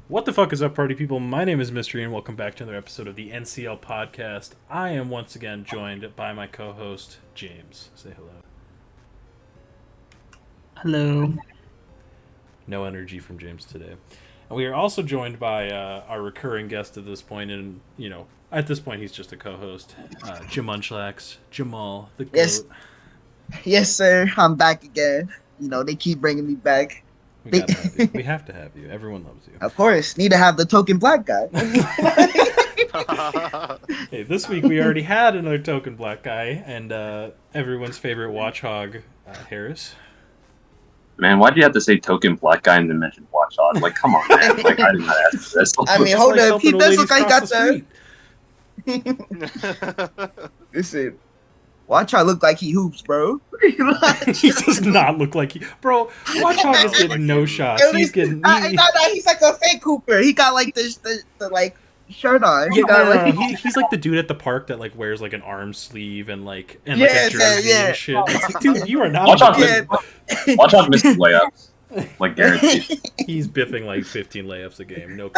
What the fuck is up, party people? My name is Mystery, and welcome back to another episode of the NCL Podcast. I am once again joined by my co-host, James. Say hello. Hello. No energy from James today. And we are also joined by our recurring guest at this point, and, you know, at this point he's just a co-host, Jamunchlax, Jamal, the GOAT. Yes, sir. I'm back again. You know, they keep bringing me back. We gotta have you. We have to have you. Everyone loves you. Of course. Need to have the token black guy. Hey, this week we already had another token black guy, and everyone's favorite watchhog, Harris. Man, why'd you have to say token black guy and then mention watchhog? Like, come on, man. Like, I did not ask for this. I mean, hold up. He does look like he got the... Listen, Watchhog look like he hoops, bro. He does not look like he... Bro, Watchhog is getting no shots. He's getting... He's like a fake hooper. He got like this, the like shirt on. Yeah, he's like the dude at the park that like wears like an arm sleeve and like a jersey and shit. Like, dude, you are not... Watchhog missed layups. Like, guaranteed. He's biffing like 15 layups a game. No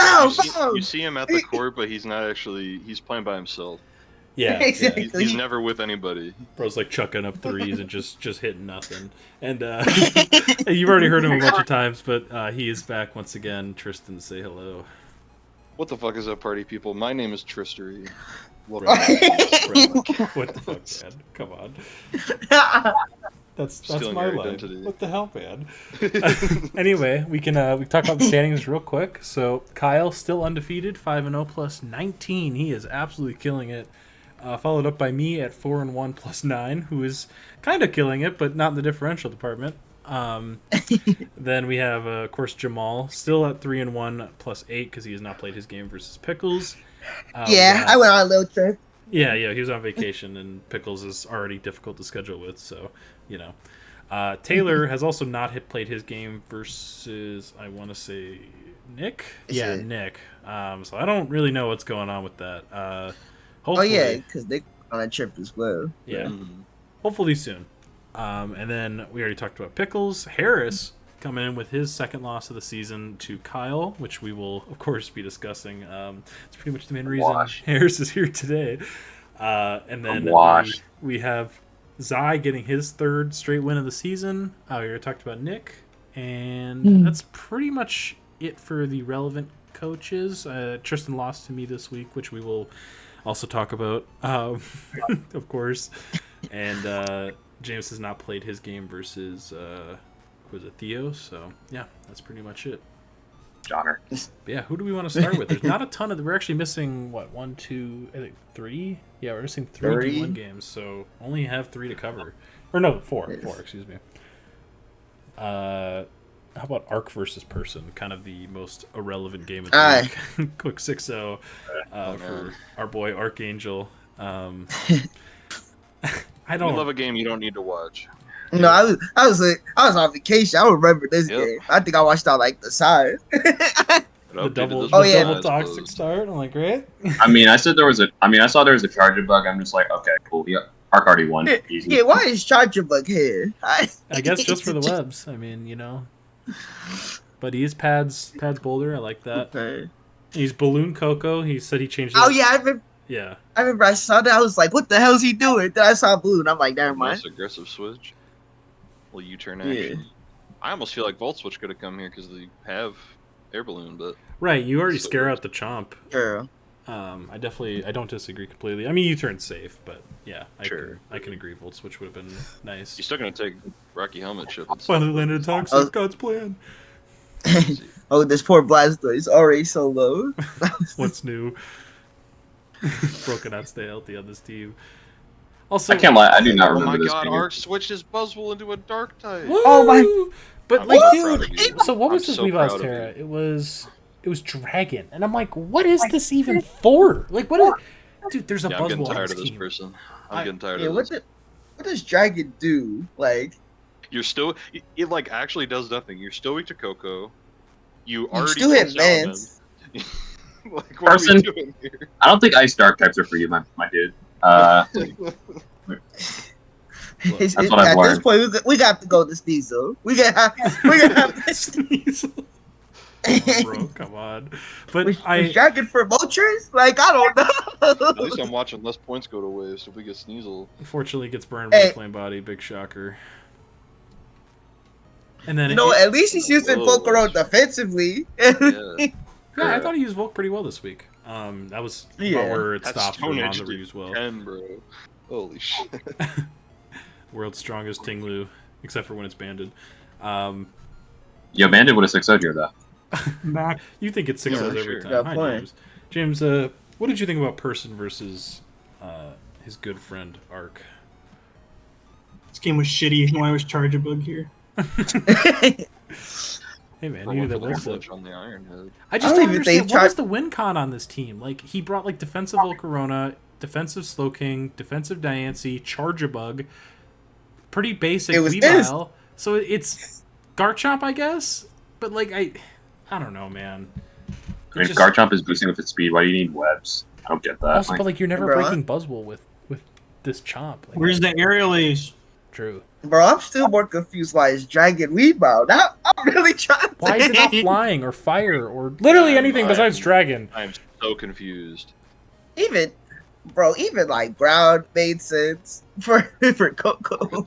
You see him at the court, but he's not actually... He's playing by himself. Yeah, exactly. He's never with anybody. Bro's like chucking up threes and just hitting nothing. And you've already heard him a bunch of times, but he is back once again. Tristan, say hello. What the fuck is up, party people? My name is Tristery. Bro, what the fuck, man? Come on. That's my life. Identity. What the hell, man? Anyway, we can talk about the standings real quick. So Kyle still undefeated, 5-0 plus 19. He is absolutely killing it. Followed up by me at 4-1 plus 9, who is kind of killing it, but not in the differential department. Then we have, of course, Jamal, still at 3-1 plus 8 because he has not played his game versus Pickles. I went on a little trip. Yeah, he was on vacation, and Pickles is already difficult to schedule with, so, you know. Taylor has also not played his game versus, I want to say, Nick? Nick. So I don't really know what's going on with that. Hopefully, because they're on a trip as well. Yeah, hopefully soon. And then we already talked about Pickles. Harris coming in with his second loss of the season to Kyle, which we will, of course, be discussing. It's pretty much the main reason Harris is here today. And then we have Zai getting his third straight win of the season. We already talked about Nick. And that's pretty much it for the relevant coaches. Tristan lost to me this week, which we will also talk about, of course. And James has not played his game versus was it Theo? So yeah, that's pretty much it. Johnner. Yeah, who do we want to start with? There's not a ton of. We're actually missing what 1, 2, I think 3. Yeah, we're missing 3 D1 games, so only have 3 to cover. Or no, 4. 4. Excuse me. How about Arc versus Person? Kind of the most irrelevant game of the week. Quick 6-0 for our boy Archangel. I love a game you don't need to watch. No, I was on vacation. I remember this game. I think I watched out like the side. The double toxic start. I'm like, great. I saw there was a charger bug. I'm just like, okay, cool. Yeah, Arc already won. Easy. Yeah, why is charger bug here? I guess just for the webs. I mean, you know. But he is Pads Boulder. I like that. Okay. He's Balloon Coco. He said he changed it. Oh yeah, I remember. Yeah. I remember I saw that. I was like, what the hell is he doing? Then I saw Balloon. I'm like, never mind. Nice aggressive switch. Little U-turn action. Yeah. I almost feel like Volt Switch could have come here because they have Air Balloon, but... Right, you already scare out the Chomp. Sure. I don't disagree completely. I mean, U-turn's safe, but yeah, I can agree. Volt Switch would have been nice. You're still going to take Rocky Helmet chip. Finally landed a Toxic, God's plan. Oh, this poor Blastoise, already so low. What's new? Broken out stay healthy on this team. Also, I can't lie, I do not remember this. Oh my god, Arc switched his Buzzwole into a Dark type. Oh my! But like, dude, so what was this Weavile Terra? It was Dragon, and I'm like, what is this even for? Like, what? Dude, there's a Buzzwole. I'm getting tired of this person. I'm getting tired of this. What does Dragon do? Like, you're still. It like actually does nothing. You're still weak to Coco. You already still hit Mans. Like, what are we doing here? I don't think Ice Dark types are for you, my dude. At this point, we got to go to Sneasel. We gotta have to Sneasel. Oh, bro, come on. But was Dragon for Moltres? Like, I don't know. At least I'm watching less points go to waste if we get Sneasel. unfortunately gets burned by the Flame Body. Big shocker. And then at least he's using Whoa. Volcarona defensively. Yeah. I thought he used Volk pretty well this week. That was about where it That's stopped for Stone him on Edge the did reuse well. 10, bro. Holy shit. World's strongest Tinglu, except for when it's banded. Yo, Bandit would have 6-0 here, though. I'm back. You think it's 6-0 Yeah, every sure. time. Got Hi, point. James. James, what did you think about Person versus his good friend Ark? This game was shitty. Why was Charge a bug here? Hey man, For you knew one that for the was glitch on the Iron Head. I just I don't don't even understand think what was the win con on this team. Like he brought like defensive Volcarona, defensive Slowking, defensive Diancie, Charge-a-Bug, pretty basic It was Weavile. So it's Garchomp, I guess. But like I don't know, man. I mean, if Garchomp is boosting with its speed, why do you need webs? I don't get that. Also, but like you're never Bro, breaking Buzzwole with this Chomp. Like, Where's the aerial ace? True. Bro, I'm still more confused why it's Dragon Weavile. Now, I'm really trying to Why is it not flying or fire or literally anything besides Dragon? I'm so confused. even like ground made sense for Coco.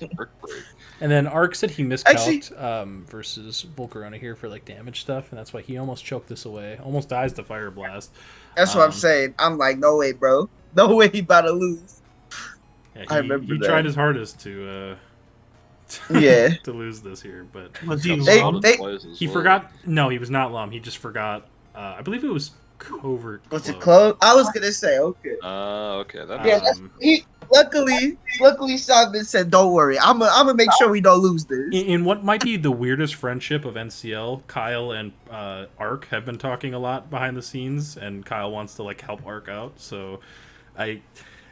And then Ark said he Actually- miscalced versus Volcarona here for like damage stuff, and that's why he almost choked this away. Almost dies to Fire Blast. That's what I'm saying. I'm like, no way, bro. No way he about to lose. Yeah, I remember he that. tried his hardest to Yeah. to lose this here, but Was he They- wrong? they- he forgot. No, he was not Lum. He just forgot. I believe it was Covert. Was it Cloak. close? I was gonna say, okay. Okay. That Yeah, makes that's, sense. luckily Simon said, don't worry. I'm gonna make sure we don't lose this. In what might be the weirdest friendship of NCL, Kyle and Ark have been talking a lot behind the scenes, and Kyle wants to like help Ark out. So I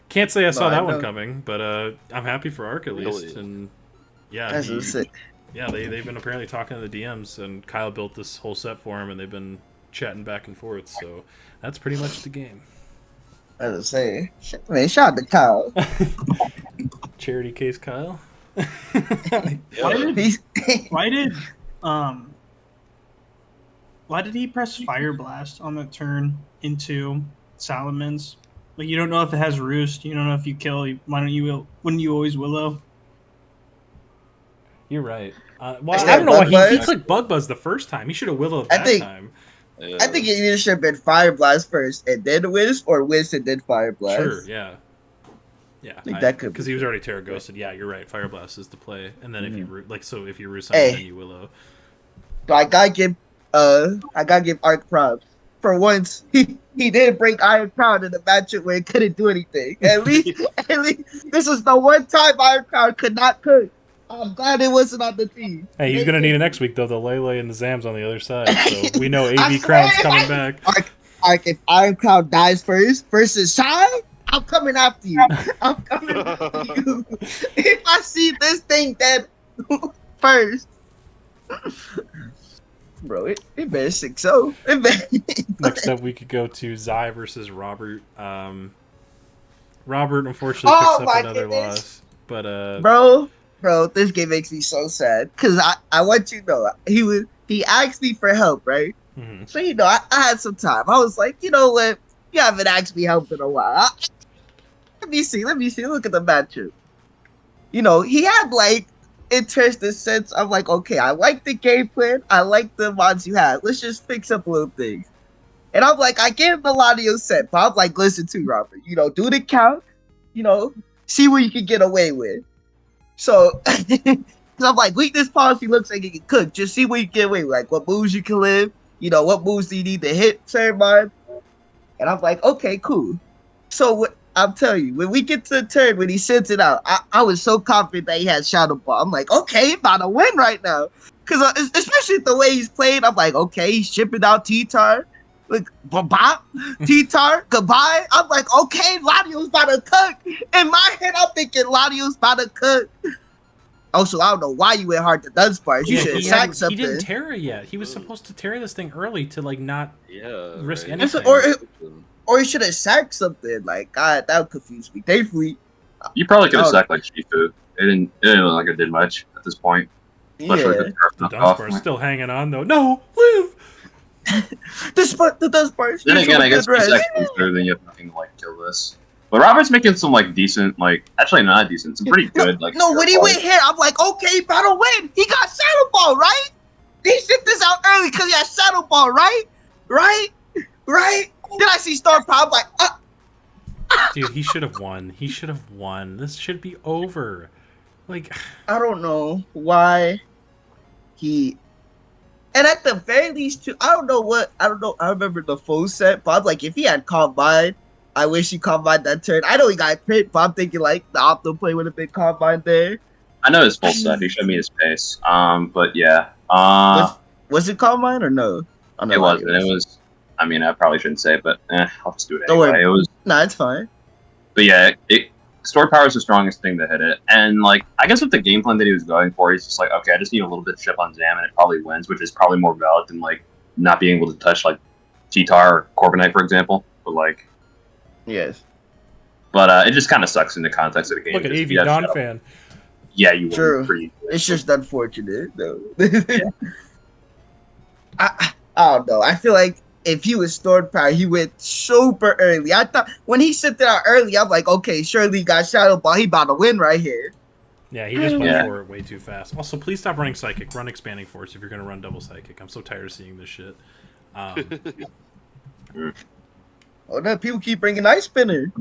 can't say I saw that one coming, but I'm happy for Ark at least. Really? And yeah, That's what's it. yeah, they've been apparently talking to the DMs, and Kyle built this whole set for him, and they've been chatting back and forth. So that's pretty much the game. As I say, man, shout out to Kyle. Charity case, Kyle. Why did He's, why did he press Fire Blast on the turn into Salamence? Like you don't know if it has Roost. You don't know if you kill. Wouldn't you always Willow? You're right. Well, Is I that don't know why Bug he Buzz? clicked Bug Buzz the first time. He should have Willowed I that think- time. Yeah. I think it either should have been Fire Blast first and then Wiz, or Wiz and then Fire Blast. Sure, yeah. Yeah, think that could because be he was already Terra Ghosted. Yeah, you're right. Fire Blast is the play, and then if you if you root Hey. then you Willow. So I gotta give Ark props. For once, he didn't bring Iron Crown in the matchup where it couldn't do anything. At least this was the one time Iron Crown could not cook. I'm glad it wasn't on the team. Hey, he's gonna need it next week though. The Lele and the Zams on the other side, so we know I AV Crown's swear, coming back. Ark, if Iron Crown dies first versus Shy, I'm coming after you. I'm coming after you. If I see this thing dead first. Bro, it better 6-0. It better. Next up, we could go to Zai versus Robert. Robert unfortunately Oh picks up my another goodness. loss, but Bro, this game makes me so sad. Cause I want you to know he asked me for help, right? mhm. So I had some time. I was like, you know what? You haven't asked me help in a while. Let me see. Look at the matchup. He had like interesting sense. I'm like, okay, I like the game plan. I like the mods you have. Let's just fix up little things. And I'm like, I gave him the Ladio set, but I'm like, listen to Robert. Do the count. See what you can get away with. So, because I'm like, weakness policy looks like it can cook. Just see what you get away with. Like, what moves you can live. What moves do you need to hit certain mods. And I'm like, okay, cool. So, I'm telling you, when we get to the turn, when he sends it out, I was so confident that he had Shadow Ball. I'm like, okay, he about to win right now. Because especially the way he's playing, I'm like, okay, he's shipping out T-Tar. Like, bop, T-Tar, goodbye. I'm like, okay, Ladio's about to cook. In my head, I'm thinking Ladio's about to cook. Also, I don't know why you went hard to Dunsparce. You should have sacked He something. didn't Terra yet. He was supposed to Terra this thing early to like not Yeah. risk right. anything. Or he should have sacked something. Like, God, that would confuse me. Thankfully, You probably could have Oh. sacked like Shifu. It didn't look like it did much at this point. Especially yeah. with the The turf knocked off. Dunsparce's still hanging on though. No, live. This part, the part. Then again, I guess he's actually better than you have nothing to like kill this. But Robert's making some like decent, like actually not decent, some pretty good like. No, when he went here, I'm like, okay, he about to win. He got Shadow Ball, right? He sent this out early because he had Shadow Ball, right? Then I see Star Power, I'm like, Dude, he should have won. He should have won. This should be over. Like, I don't know why he. And at the very least, too, I don't know. I remember the full set, but I'm like, if he had Combine, I wish he Combined that turn. I know he got crit, but I'm thinking like the optimal play would have been Combined there. I know his full set. He showed me his face. But yeah. Was it Combine or no? It wasn't. It was. I mean, I probably shouldn't say, but I'll just do it Don't anyway. worry. It was. Nah, it's fine. But yeah, Stored Power is the strongest thing to hit it. And, like, I guess with the game plan that he was going for, he's just like, okay, I just need a little bit of chip on Zam, and it probably wins, which is probably more valid than, like, not being able to touch, like, T-Tar or Corbinite, for example. But, like... Yes. But it just kind of sucks in the context of the game. look at AV Don fan. Yeah, you True. win pretty easily. It's just unfortunate, though. Yeah. I don't know. I feel like if he was Stored Power, he went super early. I thought when he sent it out early, I'm like, okay, surely he got Shadow Ball. He about to win right here. Yeah, he just went for it way too fast. Also, please stop running Psychic. Run Expanding Force if you're going to run double Psychic. I'm so tired of seeing this shit. Oh no, people keep bringing Ice Spinner.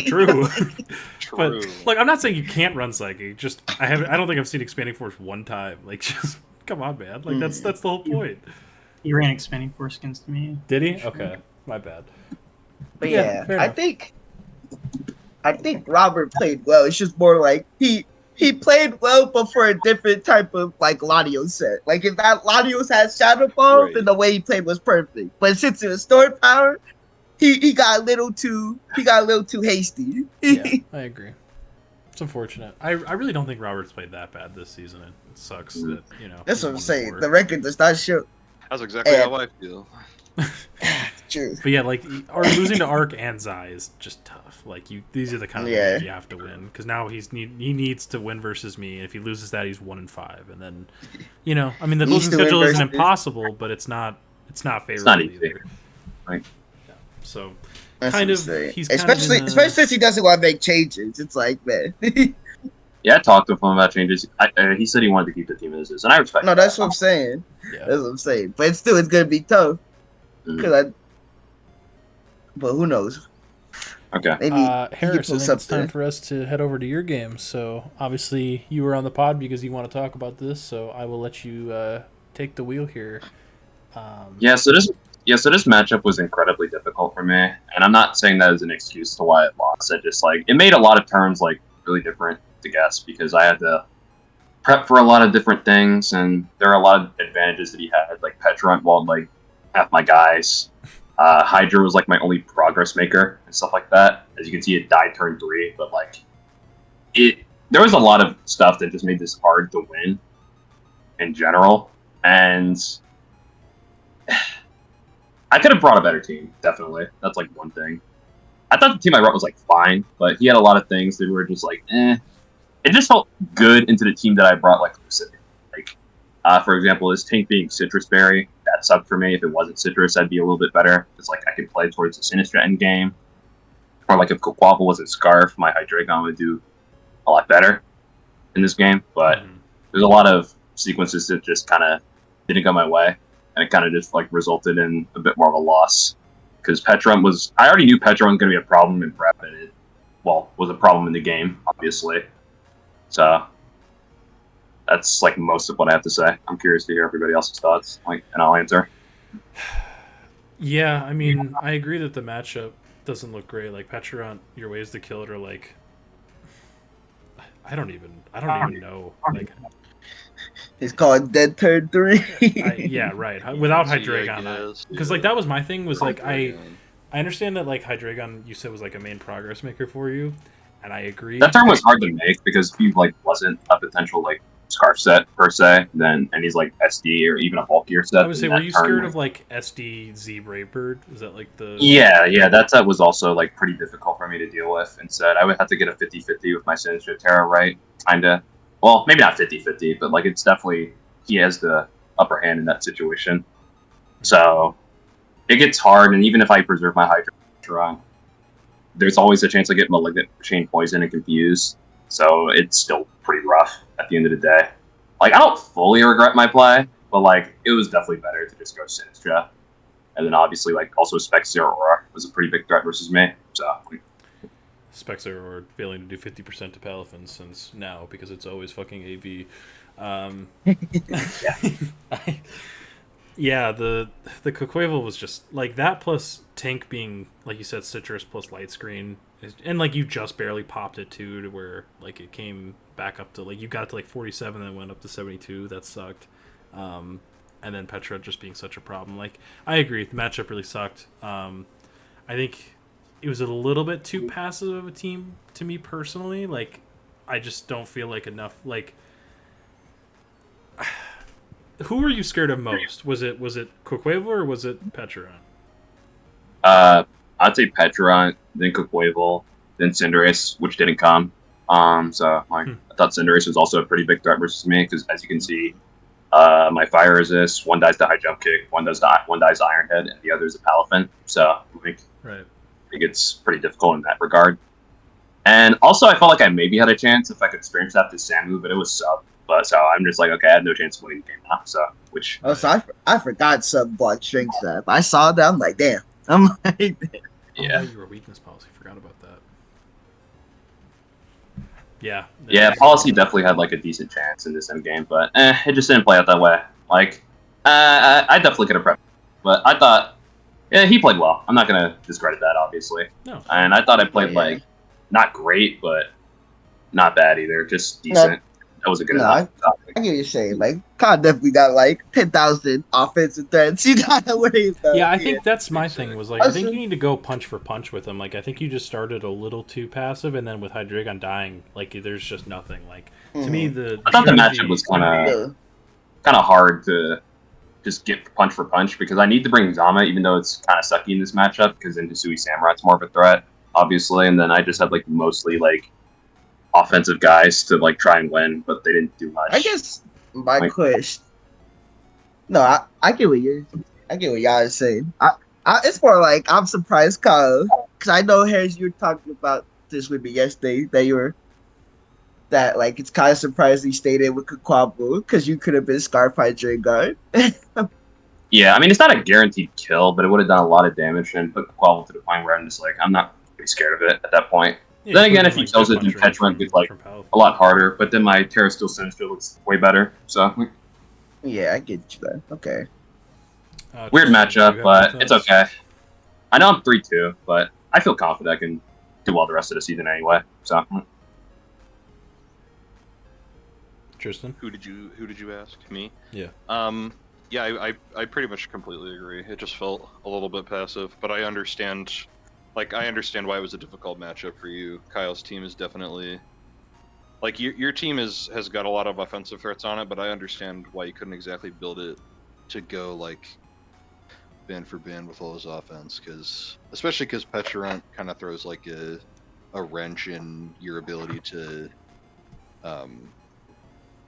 True. True. But, like, I'm not saying you can't run Psychic. Just, I don't think I've seen Expanding Force one time. Like, just, come on, man. Like, that's the whole point. He ran Expanding Force against me. Did he? Okay. My bad. But Yeah, yeah, I think Robert played well. It's just more like he played well, but for a different type of like Latios set. Like if that Latios had Shadow Ball, Right. then the way he played was perfect. But since it was Stored Power, he got a little too hasty. Yeah, I agree. It's unfortunate. I really don't think Robert's played that bad this season. It sucks that, you know. That's he's what I'm 1-4. saying. The record does not show. That's exactly how I feel. True. But yeah, like losing to Arc and Zai is just tough. Like these are the kind of games you have to win because now he needs to win versus me. And if he loses that, he's 1-5, and then, you know, I mean the Needs losing to win schedule isn't versus- impossible, but it's not favorable It's not easy. either. Right. Yeah. So That's kind what of I'm saying. he's especially kind of in a- since he doesn't want to make changes. It's like, man. Yeah, I talked to him about changes. He said he wanted to keep the team as is, and I respect No, that. that's what I'm saying. yeah. That's what I'm saying. But still, it's gonna be tough. But who knows? Okay. Maybe Harris, I pull think it's time something. for us to head over to your game. So obviously you were on the pod because you want to talk about this. So I will let you take the wheel here. So this matchup was incredibly difficult for me, and I'm not saying that as an excuse to why it lost. I just like it made a lot of turns like really different to guess because I had to prep for a lot of different things, and there are a lot of advantages that he had. Like Petrunt walled like half my guys. Hydra was like my only progress maker and stuff like that. As you can see, it died turn 3, but like there was a lot of stuff that just made this hard to win in general, and I could have brought a better team, definitely. That's like one thing. I thought the team I brought was like fine, but he had a lot of things that were just like, eh. It just felt good into the team that I brought like Lucidity. Like, for example, this tank being Citrus Berry, that sucked for me. If it wasn't Citrus, that'd be a little bit better. It's like I could play towards the Sinistra end game. Or like if Quaquaval wasn't Scarf, my Hydreigon would do a lot better in this game. But there's a lot of sequences that just kind of didn't go my way. And it kind of just like resulted in a bit more of a loss. Because Petrunt was... I already knew Petrunt was going to be a problem in prep. And it, was a problem in the game, obviously. So that's like most of what I have to say. I'm curious to hear everybody else's thoughts, and I'll answer. Yeah, I mean, I agree that the matchup doesn't look great. Like Petrunt, your ways to kill it are like, I don't even know. Like, It's called Dead Turn 3. yeah, right. Without Yeah, I Hydreigon, guess, because like that was my thing. Was like I understand that like Hydreigon you said was like a main progress maker for you, and I agree. That turn was hard to make because if he like wasn't a potential like Scarf set per se, then and he's like SD or even a bulkier set. I would say, were you scared of like SD Z Brave Is that like the? Yeah, that set was also like pretty difficult for me to deal with. Instead, I would have to get a 50-50 with my Sinister Terra, right? Kinda. Well, maybe not 50-50, but like it's definitely he has the upper hand in that situation. So it gets hard, and even if I preserve my Hydra, there's always a chance I get Malignant Chain Poison and Confused. So it's still pretty rough at the end of the day. Like, I don't fully regret my play, but, like, it was definitely better to just go Sinistra. And then, obviously, like, also Specs Aurora was a pretty big threat versus me. So, Specs are failing to do 50% to Palafin since now, because it's always fucking AV. Yeah, the Coquavel was just, like, that plus tank being, like you said, Citrus plus light screen. And, like, you just barely popped it, too, to where, like, it came back up to, like, you got to, like, 47 and then went up to 72. That sucked. And then Petra just being such a problem. Like, I agree. The matchup really sucked. I think it was a little bit too passive of a team to me personally. Like, I just don't feel like enough, like... Who were you scared of most? Was it Coquavel or was it Petra? I'd say Petra, then Coquavel, then Cinderace, which didn't come. So like, I thought Cinderace was also a pretty big threat versus me because, as you can see, my fire resist, one dies to high jump kick, one dies to Iron Head, and the other is a Palafin. So like, right. I think it's pretty difficult in that regard. And also, I felt like I maybe had a chance if I could stream snap this Samu, but it was sub. But so I'm just like, okay, I had no chance of winning the game now. So so I forgot some block string snap. I saw that. I'm like, damn. I'm like, yeah. You were weakness policy. Forgot about that. Yeah. Yeah, policy definitely had like a decent chance in this end game, but it just didn't play out that way. Like, I definitely could have prepped, but I thought, yeah, he played well. I'm not gonna discredit that, obviously. No. And I thought I played like not great, but not bad either. Just decent. That was a good enough. I get what you're saying. Like, Kyle definitely got like 10,000 offensive threats. You gotta worry about. Yeah, I think that's my thing. Was like, I think you need to go punch for punch with him. Like, I think you just started a little too passive, and then with Hydreigon dying, like, there's just nothing. Like, to me, I thought the matchup was kind of hard to just get punch for punch because I need to bring Zama, even though it's kind of sucky in this matchup because in Hisui Samurai's more of a threat, obviously, and then I just had like mostly like offensive guys to like try and win, but they didn't do much. I guess my question. No, I get what y'all are saying. It's more like I'm surprised, Kyle, because I know Harris, you were talking about this with me yesterday that like it's kind of surprising you stayed in with Kakwabu because you could have been Scarf Hydreigon. Yeah, I mean it's not a guaranteed kill, but it would have done a lot of damage and put Kakwabu to the point where I'm just like I'm not really scared of it at that point. Yeah, then again, if he kills it, then Petra gets like a lot harder. But then my Terra Steel Sinistcha looks way better. So yeah, I get you there. Okay. Weird matchup, but it's okay. I know I'm 3-2, but I feel confident I can do well the rest of the season anyway. So. Tristan, who did you ask? Me? Yeah. Yeah, I pretty much completely agree. It just felt a little bit passive, but I understand. Like, I understand why it was a difficult matchup for you. Kyle's team is definitely... Like, your team has got a lot of offensive threats on it, but I understand why you couldn't exactly build it to go, like, band for band with all his offense. Especially because Petrarant kind of throws, like, a wrench in your ability to...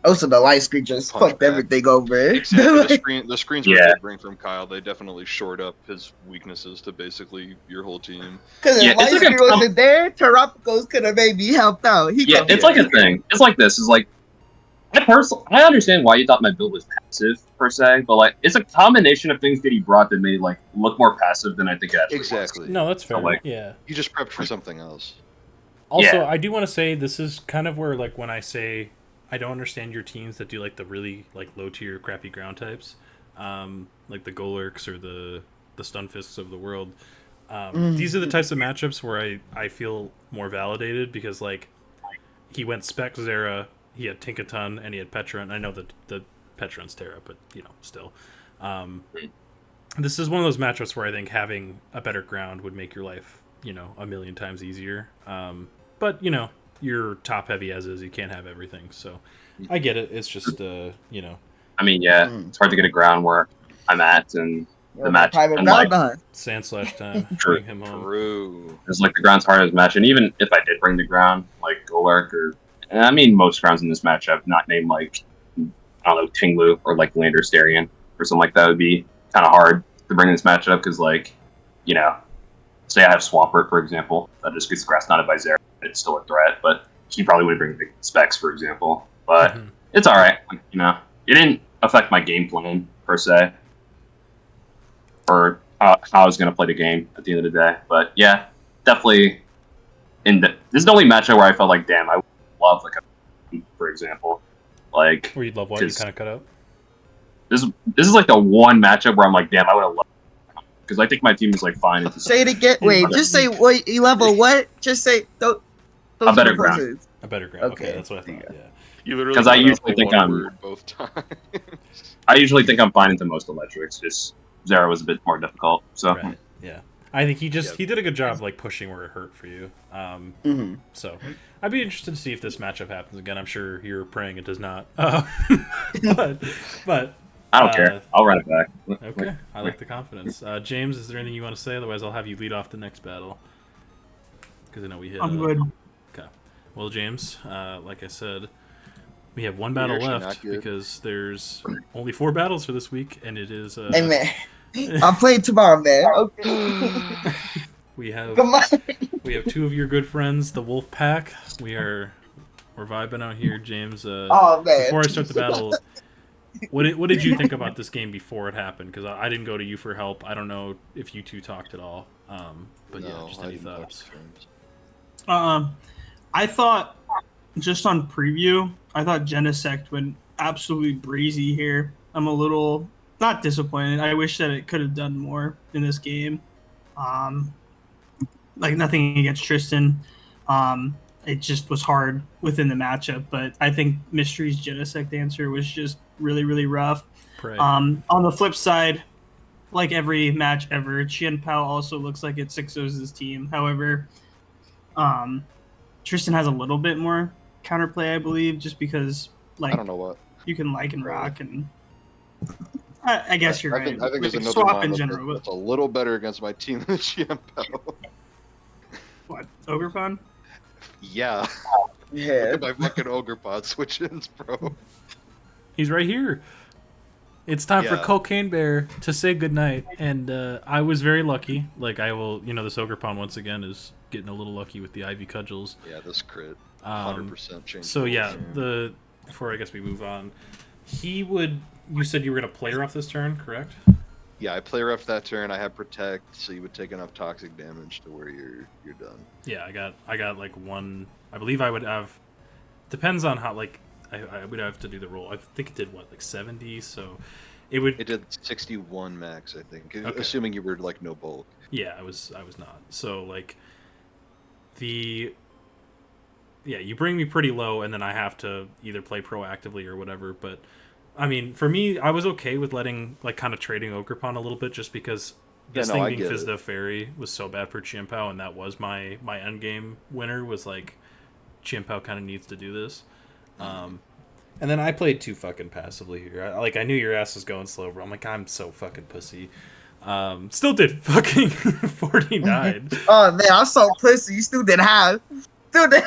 Also, the light screen just fucked everything over. Exactly. The screens were good bring from Kyle. They definitely shored up his weaknesses to basically your whole team. Because if light screen wasn't there, Terapicos could have maybe helped out. It's like a thing. It's like this. It's like I understand why you thought my build was passive per se, but like it's a combination of things that he brought that made it like look more passive than I think it actually exactly. was. No, that's fair. So, like, yeah, you just prepped for something else. Also, I do want to say this is kind of where like when I say I don't understand your teams that do like the really like low tier crappy ground types, like the Golurks or the Stunfisks of the world. These are the types of matchups where I feel more validated because like he went Spec Zera, he had Tinkaton, and he had Petrarant. I know that the Petrarant's Terra, but you know still. This is one of those matchups where I think having a better ground would make your life a million times easier. But you're top heavy as is, you can't have everything, so I get it. It's just I mean, it's hard to get a ground where I'm at and the match and like Sand/time bring him home. True. It's like the ground's hardest match, and even if I did bring the ground like Golurk or I mean most grounds in this matchup not named like I don't know Tinglu or like Landers Darien or something like that would be kind of hard to bring this matchup because, like, say I have Swampert, for example, that just gets grass knotted by Zera. It's still a threat, but he probably would bring big Specs, for example. But it's all right. Like, it didn't affect my game plan per se, or how I was going to play the game at the end of the day. But yeah, definitely. This is the only matchup where I felt like, damn, I would love like a, for example, like. Where you'd love what you kind of cut out. This is like the one matchup where I'm like, damn, I would have loved. Because I think my team is like fine. Say it again. Wait, just say what you level. What? Just say those a better ground. A better ground. Okay, that's what I thought. Yeah. You literally because I usually think I'm both times. I usually think I'm fine into most electrics. Just Zera was a bit more difficult. So right. Yeah, I think he did a good job like pushing where it hurt for you. So I'd be interested to see if this matchup happens again. I'm sure you're praying it does not. But I don't care. I'll run it back. Okay, I like the confidence. James, is there anything you want to say? Otherwise, I'll have you lead off the next battle. Because I know we hit. I'm good. Okay. Well, James, like I said, we have one battle left because there's only 4 battles for this week, and it is. Hey man, I'm playing tomorrow, man. Okay. We have. Come on. We have 2 of your good friends, the Wolf Pack. We're vibing out here, James. Oh man. Before I start the battle. What did you think about this game before it happened? Because I didn't go to you for help. I don't know if you 2 talked at all. But no, yeah, just any thoughts? I thought, just on preview, I thought Genesect went absolutely breezy here. I'm a little, not disappointed. I wish that it could have done more in this game. Like, nothing against Tristan. It just was hard within the matchup. But I think Mystery's Genesect answer was just really, really rough. On the flip side, like every match ever, Chien Pao also looks like it 6-0s his team. However, Tristan has a little bit more counterplay, I believe, just because like I don't know what you can like and rock, and I guess you're right. I think there's another swap in general. That's a little better against my team than Chien Pao. What, Ogrepon? Yeah. Yeah. Look at my fucking Ogrepon switch-ins, bro. He's right here. It's time for Cocaine Bear to say goodnight, and I was very lucky. Like, I will, this Ogrepon once again is getting a little lucky with the Ivy Cudgels. Yeah, this crit 100% changed. So yeah, before I guess we move on, you said you were gonna play rough this turn, correct? Yeah, I play rough that turn. I have protect, so you would take enough toxic damage to where you're done. Yeah, I got like 1. I believe I would have. Depends on how like. I would have to do the roll. I think it did like 70, so it would. It did 61 max, I think, okay. Assuming you were like no bulk. Yeah, I was not. So like you bring me pretty low, and then I have to either play proactively or whatever. But I mean, for me, I was okay with letting like kind of trading Ogrepon a little bit, just because this thing being Fizda Fairy was so bad for Chien Pao, and that was my end game winner. Was like Chien Pao kind of needs to do this. And then I played too fucking passively here. I knew your ass was going slow, bro. I'm like, I'm so fucking pussy. Still did fucking 49. Oh man, I'm so pussy. You still did half. Still did.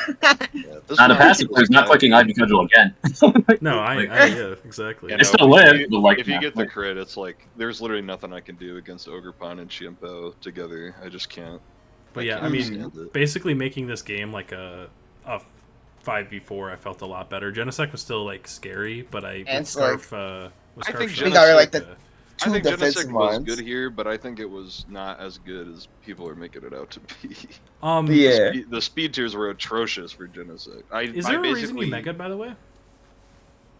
Not a passive player, not clicking Ivy Cudgel again. No, yeah, exactly. I still live, but like if you get the crit, it's like there's literally nothing I can do against Ogrepon and Chien Pao together. I just can't. But yeah, I mean, basically making this game like a 5v4, I felt a lot better. Genesect was still like scary, but I think Genesect was good here, but I think it was not as good as people are making it out to be. The speed tiers were atrocious for Genesect. Is there a reason you megaed, by the way?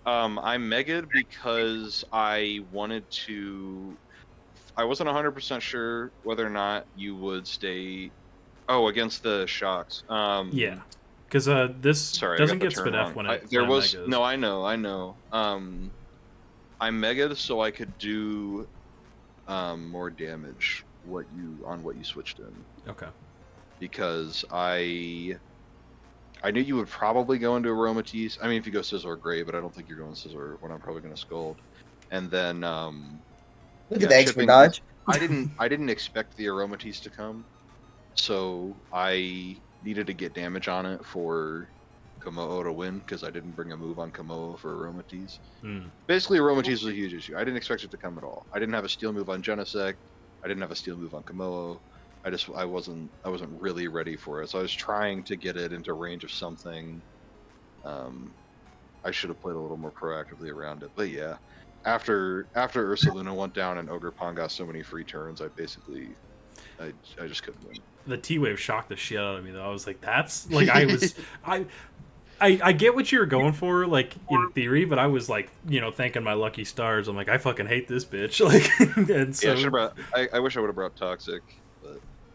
I megaed because I wanted to. I wasn't 100% sure whether or not you would stay. Oh, against the shocks. Yeah. Because this doesn't get Spadef when it megas. No, I know. I megaed so I could do more damage on what you switched in. Okay. Because I knew you would probably go into Aromatisse. I mean, if you go Scizor, great, but I don't think you're going Scizor when I'm probably going to Scald. And then look at the expert dodge. I didn't expect the Aromatisse to come, so I needed to get damage on it for Komodo to win because I didn't bring a move on Komodo for Aromatisse. Mm. Basically, Aromatisse was a huge issue. I didn't expect it to come at all. I didn't have a steal move on Genesect. I didn't have a steal move on Komodo. I wasn't really ready for it. So I was trying to get it into range of something. I should have played a little more proactively around it. But yeah, after Ursaluna went down and Ogerpon got so many free turns, I just couldn't win. The T-Wave shocked the shit out of me, though. I was like, that's... Like, I get what you were going for, like, in theory, but I was, like, thanking my lucky stars. I'm like, I fucking hate this bitch. Like, and so... Yeah, I wish I would have brought Toxic,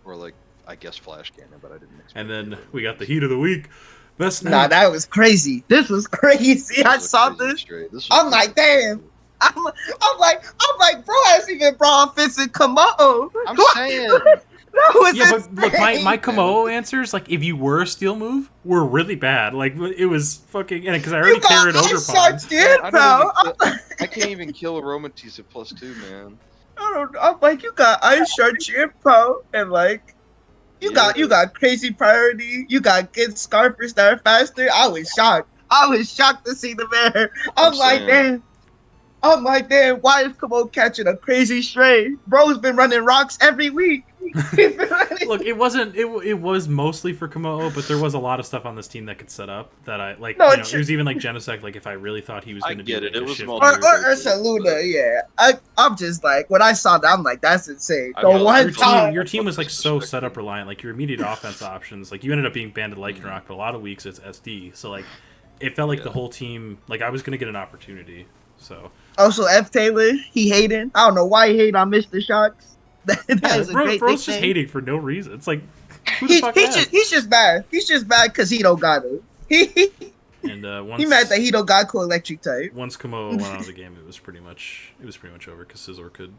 or, like, I guess Flash Cannon, but I didn't expect And then we got the heat of the week. Best Nah, that was crazy. This was crazy. I saw this. I'm like, damn. I'm like, bro hasn't even brought offensive Komodo. I'm saying. That was Yeah, but insane. look, my Komodo answers, like, if you were a steel move, were really bad. Like, it was fucking... And because I already carried Ogerpon. I can't even kill Aromatisse at +2, man. I'm like, you got Ice Shard Chimpo, and like, you got crazy priority. You got good Scarfers that are faster. I was shocked. To see the man. I'm like, damn. Why is Komodo catching a crazy stray? Bro's been running rocks every week. Look, it was mostly for Komodo, but there was a lot of stuff on this team that could set up that I like. No, it was even like Genesect. Like, if I really thought he was going to do it. It was shift, or Ursaluna, yeah. I'm just like, when I saw that, I'm like, that's insane. Your team was like so setup reliant. Like, your immediate offense options, like you ended up being Banded Lycanroc, but a lot of weeks it's SD. So like, it felt like the whole team, like I was going to get an opportunity. So also F Taylor, he hating. I don't know why he hate on Mr. Sharks. That is a great bro's thing. just hating for no reason. It's like, who the fuck he's just bad. He's just bad because he don't got it. And He mad that he don't got cool electric type. Once Komodo went out of the game, it was pretty much over because Scizor could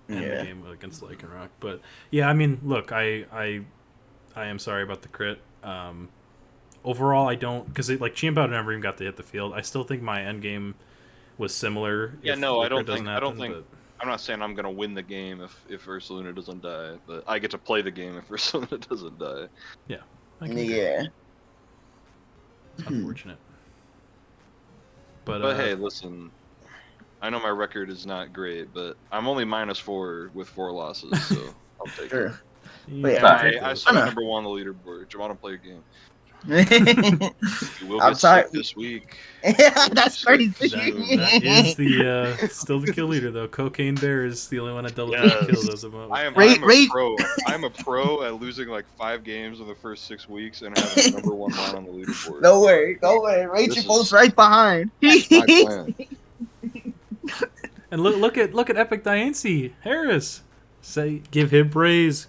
end the game against Lycanroc. But yeah, I mean, look, I am sorry about the crit. Overall, I don't, because like Chimpao never even got to hit the field. I still think my end game was similar. Yeah, no, I don't think. I'm not saying I'm gonna win the game if Ursaluna doesn't die, but I get to play the game if Ursaluna doesn't die. Yeah. Unfortunate. But hey, listen, I know my record is not great, but I'm only -4 with 4 losses, so I'll take it. I saw number 1 on the leaderboard. Do you want to play a game? You will get sick this week. Yeah, that's crazy. That is the still the kill leader though. Cocaine Bear is the only one that double kills as a moment. I'm a pro at losing like 5 games in the first 6 weeks and having the number 1 line on the leaderboard. No way. Rachel Bolt's right behind. My plan. And look at Epic Diancie Harris. Say, give him praise.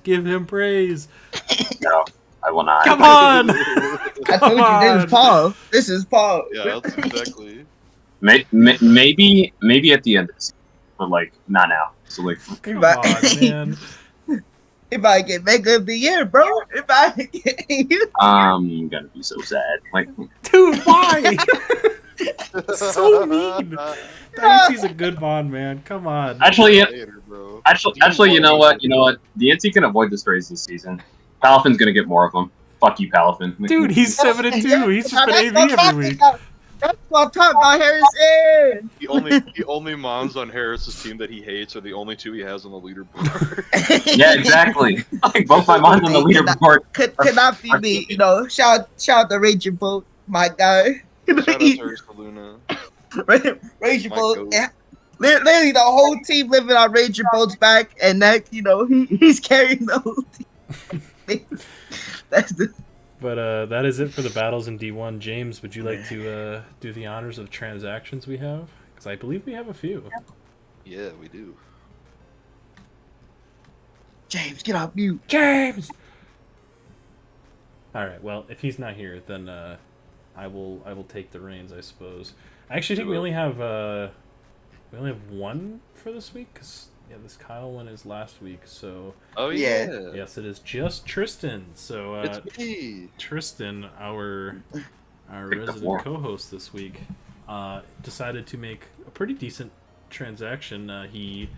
No, I will not. Come on. I told you, this is Paul. Yeah, that's exactly. Maybe at the end of the season, but like not now. So like, come on, man. If I get Mega of the Year, bro. I'm gonna be so sad. Like, dude, why? So mean. Diancie's a good bond, man. Come on. Actually, you know what? The NC can avoid the strays this season. Palafin's gonna get more of them. Fuck you, Palafin. Dude, he's 7-2. He's just been AV every week. That's what I'm talking about, Harrison. The only mons on Harris's team that he hates are the only 2 he has on the leaderboard. Yeah, exactly. Like, both my mons on the leaderboard could not be me. Shout out to Raging Bolt, my guy. Shout out to Ursaluna. Raging Bolt. Literally, the whole team living on Raging Bolt's back, and that he's carrying the whole team. But that is it for the battles in D1. James, would you like to do the honors of transactions we have? Because I believe we have a few. Yeah, we do. James, get off mute. James! Alright, well, if he's not here, then I will take the reins, I suppose. I actually think we only have one for this week, because this Kyle one is last week, so... Oh, yeah. Yes, it is just Tristan. So, it's me. Tristan, our resident co-host this week, decided to make a pretty decent transaction. He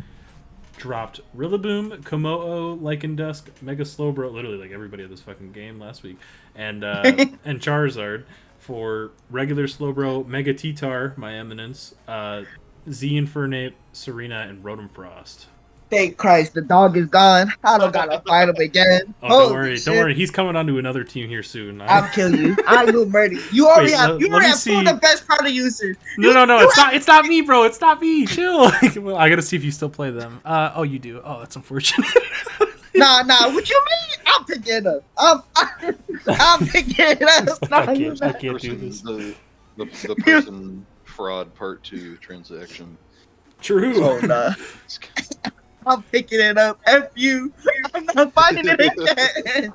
dropped Rillaboom, Komodo, Lycandusk, Mega Slowbro, literally like everybody at this fucking game last week, and Charizard, For regular Slowbro, Mega T-Tar, my eminence, Z Infernape, Serena, and Rotom Frost. Thank Christ, the dog is gone. I don't gotta fight him again. Oh, don't worry. He's coming onto another team here soon. I'll kill you. I will murder you. You already have two of the best product users. No. It's not me, bro. It's not me. Chill. Well, I gotta see if you still play them. Oh, you do. Oh, that's unfortunate. Nah. What you mean? I'm picking it up. I'm picking it up. I can't do this. The person fraud part 2 transaction. True. Oh, nah. I'm picking it up. F you. I'm not fighting it again.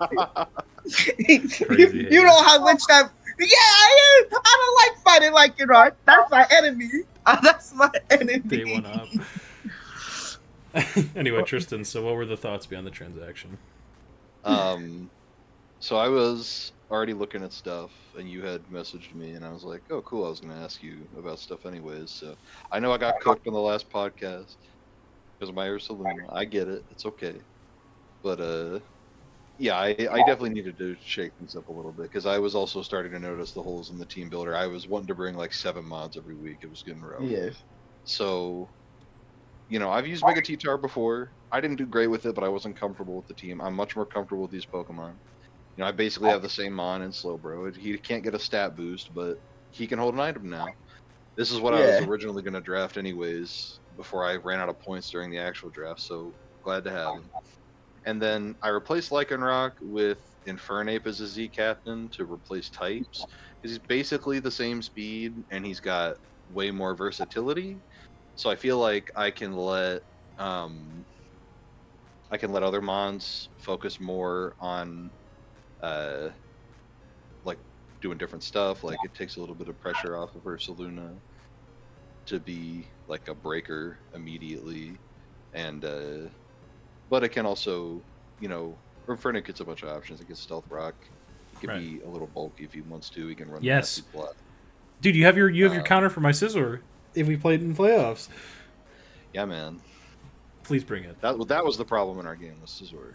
you know how much that. Yeah, I am. I don't like fighting like you are. That's my enemy. That's my enemy. Day one up. Anyway, Tristan, so what were the thoughts behind the transaction? So I was already looking at stuff, and you had messaged me, and I was like, oh, cool, I was going to ask you about stuff anyways. So I know I got cooked on the last podcast because of my Ursaluna. I get it. It's okay. But, yeah, I definitely needed to shake things up a little bit because I was also starting to notice the holes in the team builder. I was wanting to bring like 7 mods every week. It was getting rough. Yes. So, you know, I've used Mega T-Tar before. I didn't do great with it, but I wasn't comfortable with the team. I'm much more comfortable with these Pokemon. You know, I basically have the same Mon and Slowbro. He can't get a stat boost, but he can hold an item now. This is what I was originally going to draft anyways before I ran out of points during the actual draft, so glad to have him. And then I replaced Lycanroc with Infernape as a Z captain to replace types. Because he's basically the same speed, and he's got way more versatility. So I feel like I can let other Mons focus more on like doing different stuff. Like it takes a little bit of pressure off of Ursaluna to be like a breaker immediately, and but it can also, you know, Infernape gets a bunch of options. It gets Stealth Rock. It can be a little bulky if he wants to. He can run. Yes, blood. Dude, you have your counter for my Scizor if we played in playoffs. Yeah, man. Please bring it. That was the problem in our game with Scizor.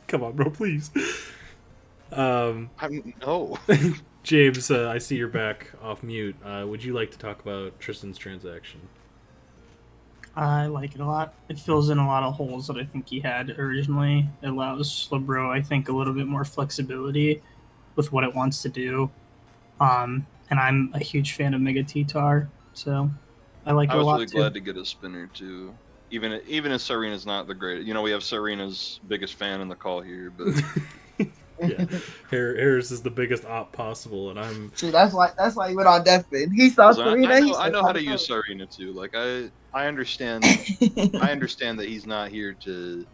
Come on, bro, please. No. James, I see you're back off mute. Would you like to talk about Tristan's transaction? I like it a lot. It fills in a lot of holes that I think he had originally. It allows Slowbro, I think, a little bit more flexibility with what it wants to do. And I'm a huge fan of Mega T-Tar, so I like it a lot. I was really glad to get a spinner too. Even if Serena's not the greatest, you know, we have Serena's biggest fan in the call here, but yeah, Harris is the biggest op possible, and I'm. See, that's why he went on Deathspin. He saw Serena. I know how to use Serena too. Like I understand. I understand that he's not here to,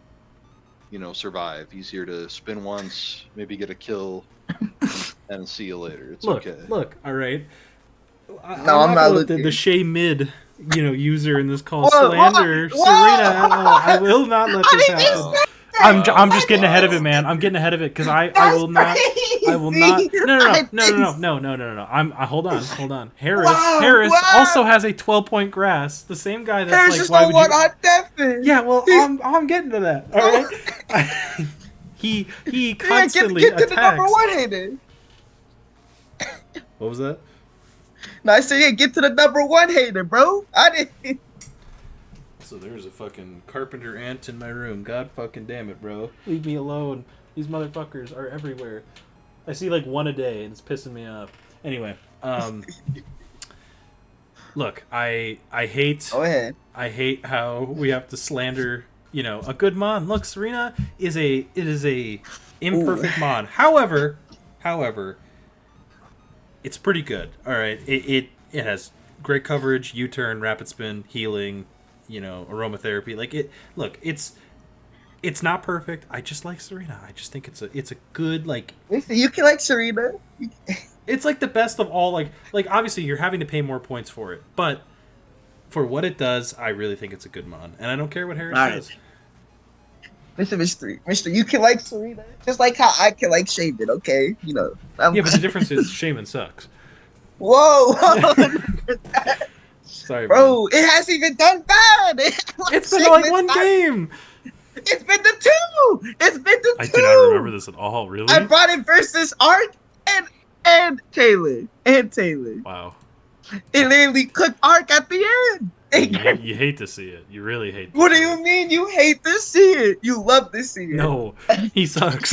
you know, survive. He's here to spin once, maybe get a kill, and see you later. It's okay. Look, all right. I'm not the Shea mid, you know, user in this call slander Serena. I will not let this happen. I'm just getting ahead of it, man. I'm getting ahead of it because I will not. I will not. No. Hold on. Harris also has a 12-point grass. The same guy that's Harris like, is why the would one you? on Devin. Yeah, well, I'm getting to that. All right. He constantly get to attacks. the number one hater. What was that? No, I said, get to the number one hater, bro. I didn't. So there's a fucking carpenter ant in my room. God fucking damn it, bro. Leave me alone. These motherfuckers are everywhere. I see like one a day, and it's pissing me off. Anyway, look, I hate. Go ahead. I hate how we have to slander, you know, a good mon. Look, Serena is a imperfect mon. However, it's pretty good. All right, it has great coverage, U-turn, rapid spin, healing, you know, aromatherapy. Like it. Look, it's not perfect. I just like Serena. I just think it's a good like. Listen, you can like Serena. It's like the best of all. Like obviously you're having to pay more points for it, but for what it does, I really think it's a good mon, and I don't care what Harris says. Listen, Mister, you can like Serena just like how I can like Shaman. Okay, you know. Yeah, but the difference is Shaman sucks. Whoa. Sorry, bro. It hasn't even done bad. It's been like one game. It's been the two. I do not remember this at all. Really? I brought it versus Arc, and and Taylor. Wow. It literally cooked Ark at the end. You hate to see it. You really hate to What do see you it. mean you hate to see it? You love to see it. No, he sucks.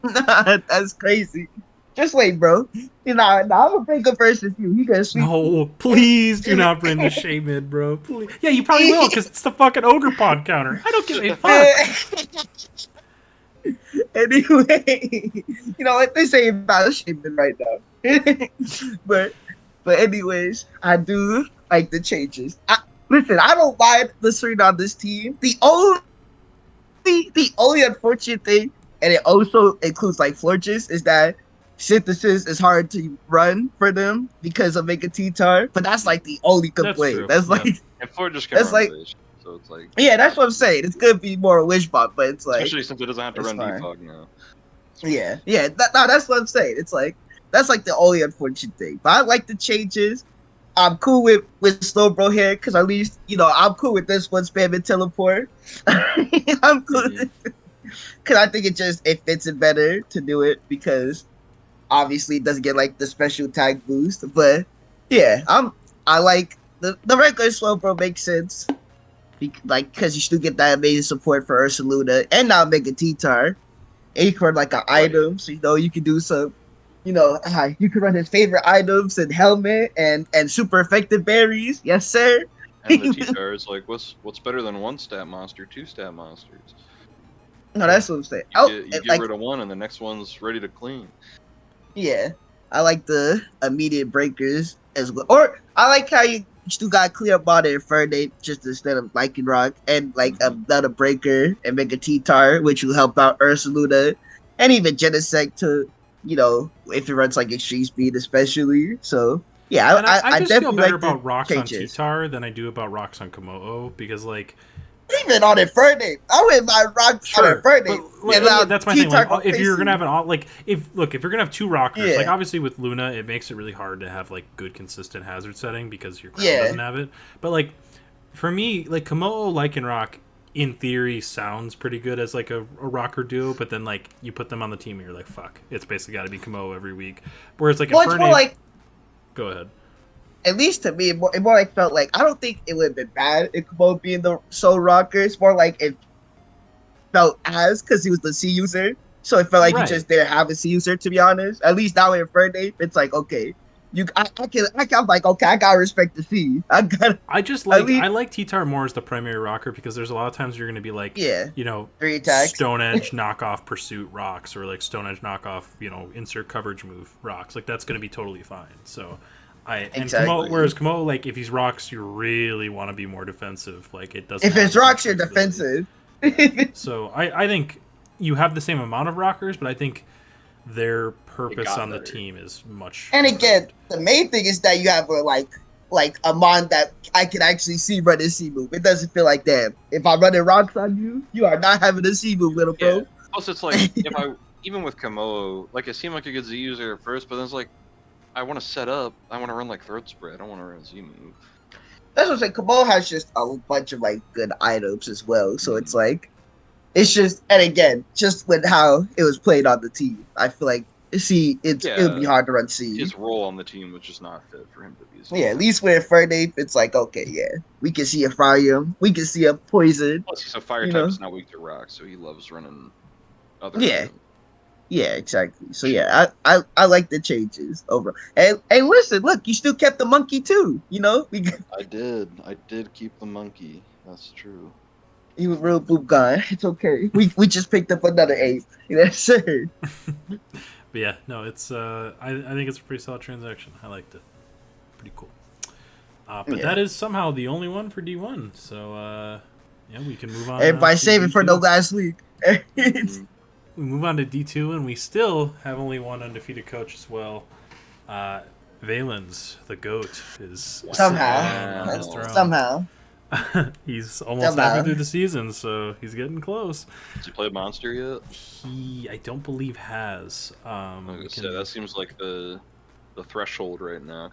Nah, that's crazy. Just wait, bro. I'm gonna break up first with you. He gonna sweep. No, please do not bring the shame in, bro. Please. Yeah, you probably will, because it's the fucking ogre pod counter. I don't give a fuck. Anyway, you know what? This ain't about shaming right now. but anyways, I do like the changes. Listen, I don't mind the screen on this team. The only unfortunate thing, and it also includes like Florges, is that synthesis is hard to run for them because of Mega T-Tar. But that's like the only complaint. That's true. like And Ford just can that's run like Wish, so it's like yeah, that's what I'm saying. It's gonna be more a wish bot, but it's like especially since it doesn't have to it's run fine. defog now. Yeah. No, that's what I'm saying. It's like that's like the only unfortunate thing. But I like the changes. I'm cool with Slowbro here because at least I'm cool with this one spamming teleport. I'm cool because I think it fits it better to do it because obviously it doesn't get like the special tag boost. But yeah, I like the regular Slowbro makes sense. Because you still get that amazing support for Ursaluna and now Mega T-Tar. And you can run like an item, so you can do some, you can run his favorite items and helmet and super effective berries. Yes, sir. And the T-Tar is like, what's better than one stat monster, two stat monsters? No, that's what I'm saying. You get rid of one and the next one's ready to clean. Yeah, I like the immediate breakers as well. Or I like how you still got clear bot and Fernate just instead of Lycan Rock and like another breaker and make a T-Tar, which will help out Ursaluna and even Genesect to, if it runs like extreme speed especially. So yeah, and I just definitely feel better like about rocks changes. on T-Tar than I do about rocks on Komodo because like even on Infernape, I wouldn't mind rocks on Infernape. Like, that's my thing. Like, if you're gonna have if you're gonna have two rockers, like obviously with Luna, it makes it really hard to have like good consistent hazard setting because your crown doesn't have it. But like for me, like Komodo Lycanroc in theory sounds pretty good as like a rocker duo, but then like you put them on the team and you're like, fuck, it's basically got to be Komodo every week. Whereas like Infernape, go ahead. At least to me, it more like felt like I don't think it would have been bad if Komodo being the sole rocker. It's more like it felt as because he was the C user, so it felt like he just didn't have a C user. To be honest, at least now in Infernape, it's like okay, I'm like okay, I gotta respect the C. I like T-Tar more as the primary rocker because there's a lot of times you're gonna be like three attacks, Stone Edge knockoff pursuit rocks or like Stone Edge knockoff insert coverage move rocks. Like that's gonna be totally fine. So. Whereas Komodo, like if he's rocks, you really want to be more defensive. Like it doesn't. If it's rocks, you're defensive. So I think you have the same amount of rockers, but I think their purpose on the team is much. And again, the main thing is that you have a mon that I can actually see run a C move. It doesn't feel like damn. If I'm running rocks on you, you are not having a C move, little bro. Plus, it's like even with Komodo, like it seemed like a good Z user at first, but then it's like. I want to set up. I want to run like throat spray. I don't want to run a Z move. That's what I'm saying. Komodo has just a bunch of like good items as well. So it's like, it's just, and again, just with how it was played on the team, I feel like it would be hard to run C. His role on the team was just not fit for him to be. Yeah, at least with Infernape, it's like okay, we can see a fire, we can see a poison. Plus, he's a fire type. Is not weak to rock, so he loves running other. Items. Yeah, exactly. So yeah, I like the changes over. And listen, look, you still kept the monkey too. I did keep the monkey. That's true. He was real boop guy. It's okay. We just picked up another 8. Yes, sir. But yeah, no, it's I think it's a pretty solid transaction. I liked it. Pretty cool. But that is somehow the only one for D1. So we can move on. Everybody save it for no last week. We move on to D2, and we still have only one undefeated coach as well. Valens, the GOAT, is somehow. He's almost halfway through the season, so he's getting close. Has he played Monster yet? I don't believe has. That seems like the threshold right now.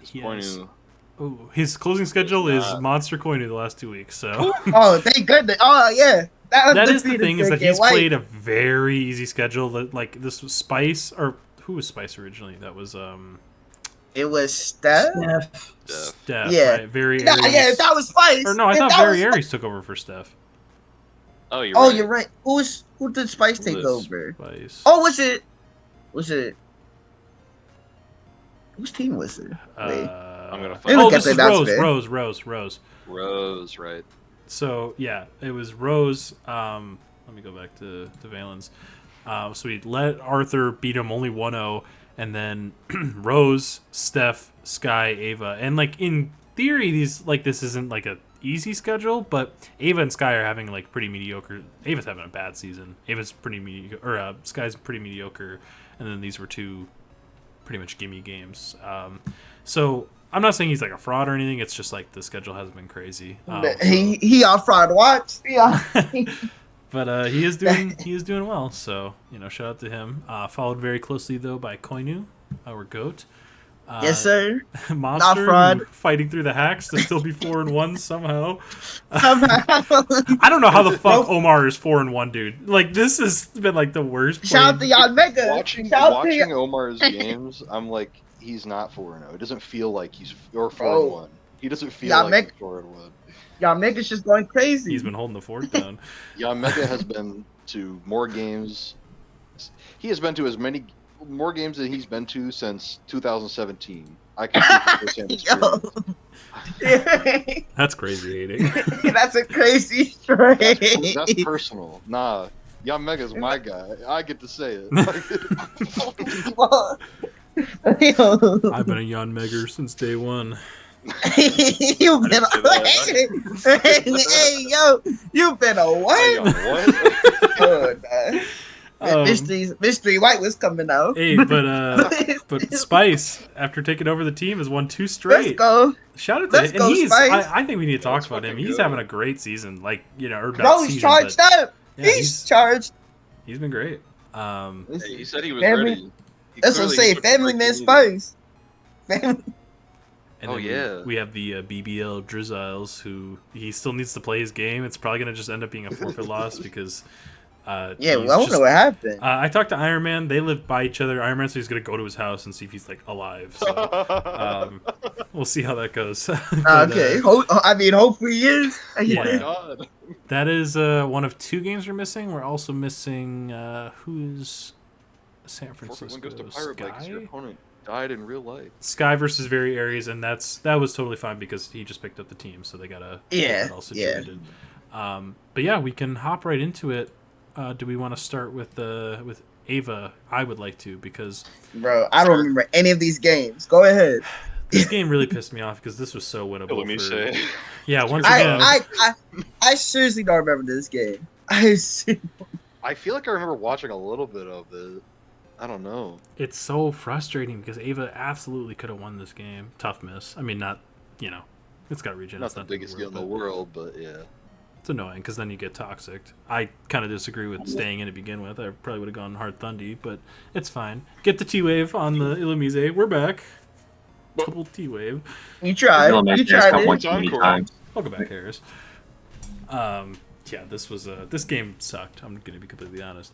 His closing schedule is Monster Koinu the last 2 weeks. So. Oh, thank goodness! Oh yeah. That is the thing is that he's played a very easy schedule. That like this was Spice or who was Spice originally? That was It was Steph. Steph. Yeah. Right? Very Nah, Aries. yeah, that was Spice. Or no, I If thought that Very was- Aries took over for Steph. Oh, you're Oh, right. you're right. Who did Spice take Was over? Spice. Oh, was it? Whose team was it? Wait. I'm gonna Let find me Oh, look out. at this the is Rose. announcement. Rose, right? So yeah, it was Rose. Let me go back to Valens. So he let Arthur beat him only 1-0, and then Rose, Steph, Sky, Ava, and like in theory, this isn't like a easy schedule, but Ava and Sky are having like pretty mediocre. Ava's having a bad season. Ava's pretty mediocre, or Sky's pretty mediocre, and then these were two pretty much gimme games. So I'm not saying he's like a fraud or anything. It's just like the schedule hasn't been crazy. He off fraud watch. Yeah. But he is doing well. So shout out to him. Followed very closely though by Koinu, our goat. Yes, sir. Monster fraud. who fighting through the hacks to still be 4-1 somehow. Somehow. I don't know how the fuck Omar is 4-1, dude. Like this has been like the worst. Shout out to y'all Mega. Watching Shout Omar's games, I'm like, he's not 4-0. It doesn't feel like he's or 4-1. Bro. He doesn't feel Y'all like he's 4-1. Y'all Mega's just going crazy. He's been holding the fort down. Yeah, Mega has been to more games. He has been to more games than he's been to since 2017. I can speak from firsthand experience. That's crazy, hating. That's a crazy trade. That's personal. Nah, Young Mega's my guy. I get to say it. I've been a Jan Megger since day one. You've been hey yo, you've been a what? What? Oh, Mystery White was coming out. Hey, but Spice, after taking over the team, has won 2 straight. Let's go. Shout out to Let's him. go, And Spice. I think we need to talk about him. fucking He's good. having a great season. Like, or not Bro, he's season, charged but up. yeah, he's charged. he's been great. Hey, he said he was Family- ready. That's what I'm saying. Family man Spice. Family. And Oh, then yeah. we have the BBL Drizzles, who he still needs to play his game. It's probably going to just end up being a forfeit loss because. Yeah, he's well, I don't just- know what happened. I talked to Iron Man. They live by each other. Iron Man, so he's going to go to his house and see if he's like alive. So we'll see how that goes. But, Okay, hopefully he is. Yeah. Oh my god. that is one of 2 games we're missing. We're also missing who's San Forfeit Francisco one goes to Pirate Bay 'cause your Sky. opponent died in real life. Sky versus Very Aries, and that was totally fine because he just picked up the team, so they gotta get Yeah, that all situated. But yeah, we can hop right into it. Do we want to start with Ava? I would like to because Bro, I don't remember any of these games. Go ahead. this game really pissed me off because this was so winnable. Let me for- say. Yeah, once again, I seriously don't remember this game. I feel like I remember watching a little bit of it. I don't know. it's so frustrating because Ava absolutely could have won this game. Tough miss. I mean, not it's got regen. Not It's the end biggest of deal in the world, but yeah. It's annoying because then you get toxic. I kind of disagree with staying in to begin with. I probably would have gone hard Thundy, but it's fine. Get the T-Wave on the Illumise. We're back. Double T-Wave. You tried. You tried it. Times. Welcome back, Harris. Yeah, this game sucked. I'm gonna be completely honest.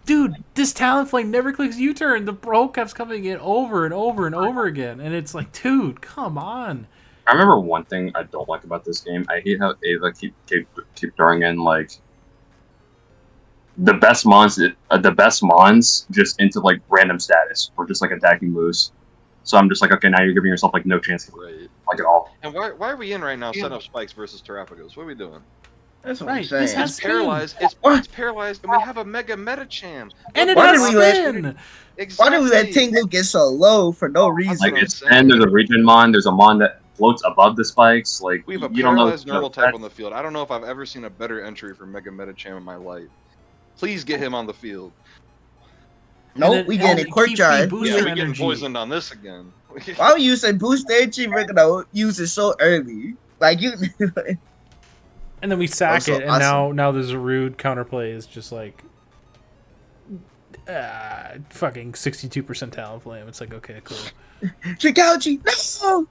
Dude, this Talonflame never clicks U-turn. The bro keeps coming in over and over and over again, and it's like, dude, come on. I remember one thing I don't like about this game. I hate how Ava keep throwing in like the best mons just into like random status or just like attacking moves. So I'm just like, okay, now you're giving yourself like no chance Right. like at all. And why are we in right now setting up spikes versus Terrapagos? What are we doing? That's what Right, I'm this saying. has It's paralyzed. It's paralyzed, and we have a mega Metacham. And it Why has did we let- spin. Why did we let Tingle get so low for no reason? Like what I'm it's saying. and there's a regen mon. There's a mon that floats above the spikes. Like We have a you don't know. paralyzed normal type on the field. I don't know if I've ever seen a better entry for Mega Metacham in my life. Please get him on the field. Nope, we getting a quick charge. Booster Yeah, we're getting energy. poisoned on this again. Why would you say boost energy? We're gonna use it so early. Like you. And then we sack Also it, and awesome. now there's a rude counterplay. Is just like fucking 62% Talonflame. It's like, okay, cool. Trigauchi, no!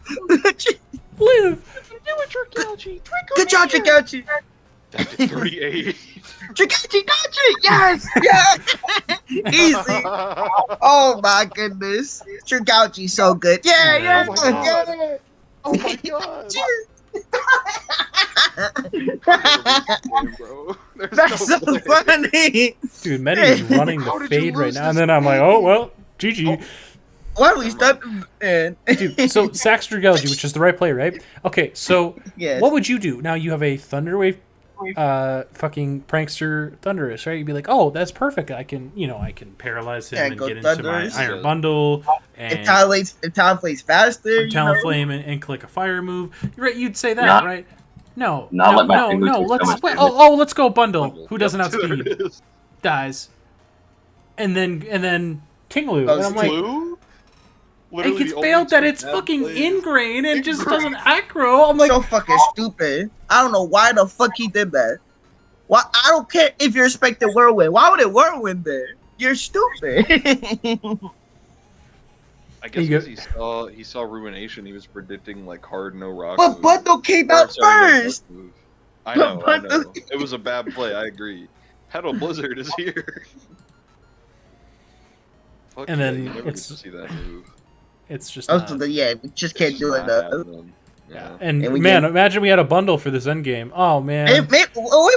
Live. Good job, Trigauchi. Back to 38. Trigauchi, Gachi, yes, yes. Easy. Oh my goodness. Trigauchi's so good. Yeah. Oh my God. Oh my God. Bro. That's so funny. Dude, Medi is running How the did you fade right lose now, this and then I'm like, game? oh well, GG. Why don't we stop him? Dude, so Sax Dragalgi, which is the right play, right? Okay, so Yes. what would you do? Now you have a Thunderwave fucking prankster Thunderous, right? You'd be like, oh, that's perfect. I can paralyze him Yeah, and go get into Thunderous. my Iron Bundle If and Talon plays faster, Talonflame and click a fire move. You're right, you'd say that, Not- right? No, not let my no, thing no. lose so Let's much damage. let's go bundle. Who Yep, doesn't there outspeed it is. dies, and then Tinglu, Oh, and I'm like, Blue? it Literally gets the only failed that two it's bad fucking plays. ingrain and just Ingrain. doesn't aggro. I'm like, so fucking stupid. I don't know why the fuck he did that. Why? I don't care if you're expecting Whirlwind. Why would it Whirlwind there? You're stupid. I guess You because he saw Ruination, he was predicting like hard no rock. But move. Bundle came Or, out sorry, no first. rock move. I know. Bundle- It was a bad play. I agree. Petal Blizzard is here. Fuck And yeah, then you never get it's- to see that move. it's just Also, not. yeah, we just can't It's do just it. not happening. Yeah. Yeah. And And we man, get- imagine we had a bundle for this end game. Oh man. If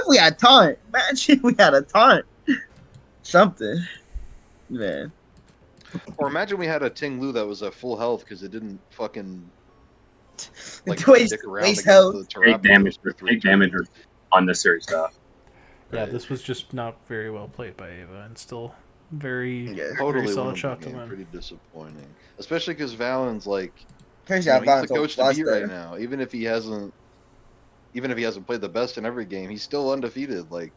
we had taunt, imagine we had a taunt. Something, man. Or imagine we had a Ting Lu that was at full health because it didn't fucking like Waste- stick around waste against health. the Take Terapia damage, for 3 take damage or turns. unnecessary stuff. Yeah, Right. this was just not very well played by Ava, and still very, Yeah. Totally very solid wouldn't shot be to game. win. Pretty disappointing, especially because Valen's like Turns you know, out he's Valen's the coach to lost beat there. right now. Even if he hasn't played the best in every game, he's still undefeated. Like,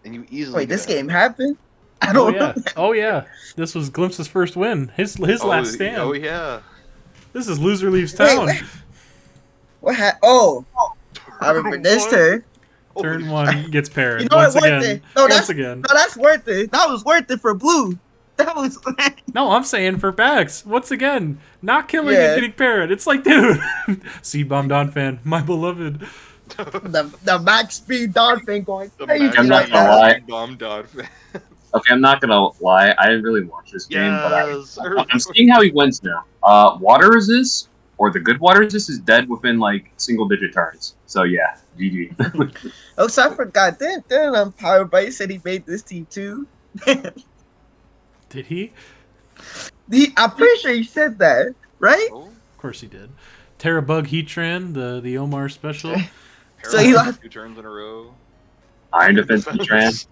and you easily Wait, get this ahead. game happened? I Oh don't yeah, know. oh yeah. This was Glimpse's first win. His last stand. Oh yeah. This is loser leaves Wait, town. wait. What happened? Oh, I remember this What? turn. Turn Holy one gets paired You know once what? Worth again. it. No, Once that's again. no, that's worth it. That was worth it for blue. That was. No, I'm saying for Bax. Once again, not killing Yeah. and getting paired. It's like, dude, Seed Bomb Don fan, my beloved. the max speed Don thing going The crazy I'm not right gonna now. lie. Bomb dot fan. Okay, I'm not gonna lie. I didn't really watch this game, Yes. but I'm seeing how he wins now. Water resist or the good water resist is dead within like single-digit turns. So yeah, GG. Oh, so I forgot. Then Power Bite said he made this team too. Did he? I'm pretty sure he said that, right? Oh, Of course he did. Terra Bug Heatran, the Omar special. So he lost- 2 turns in a row. Iron defense Tran.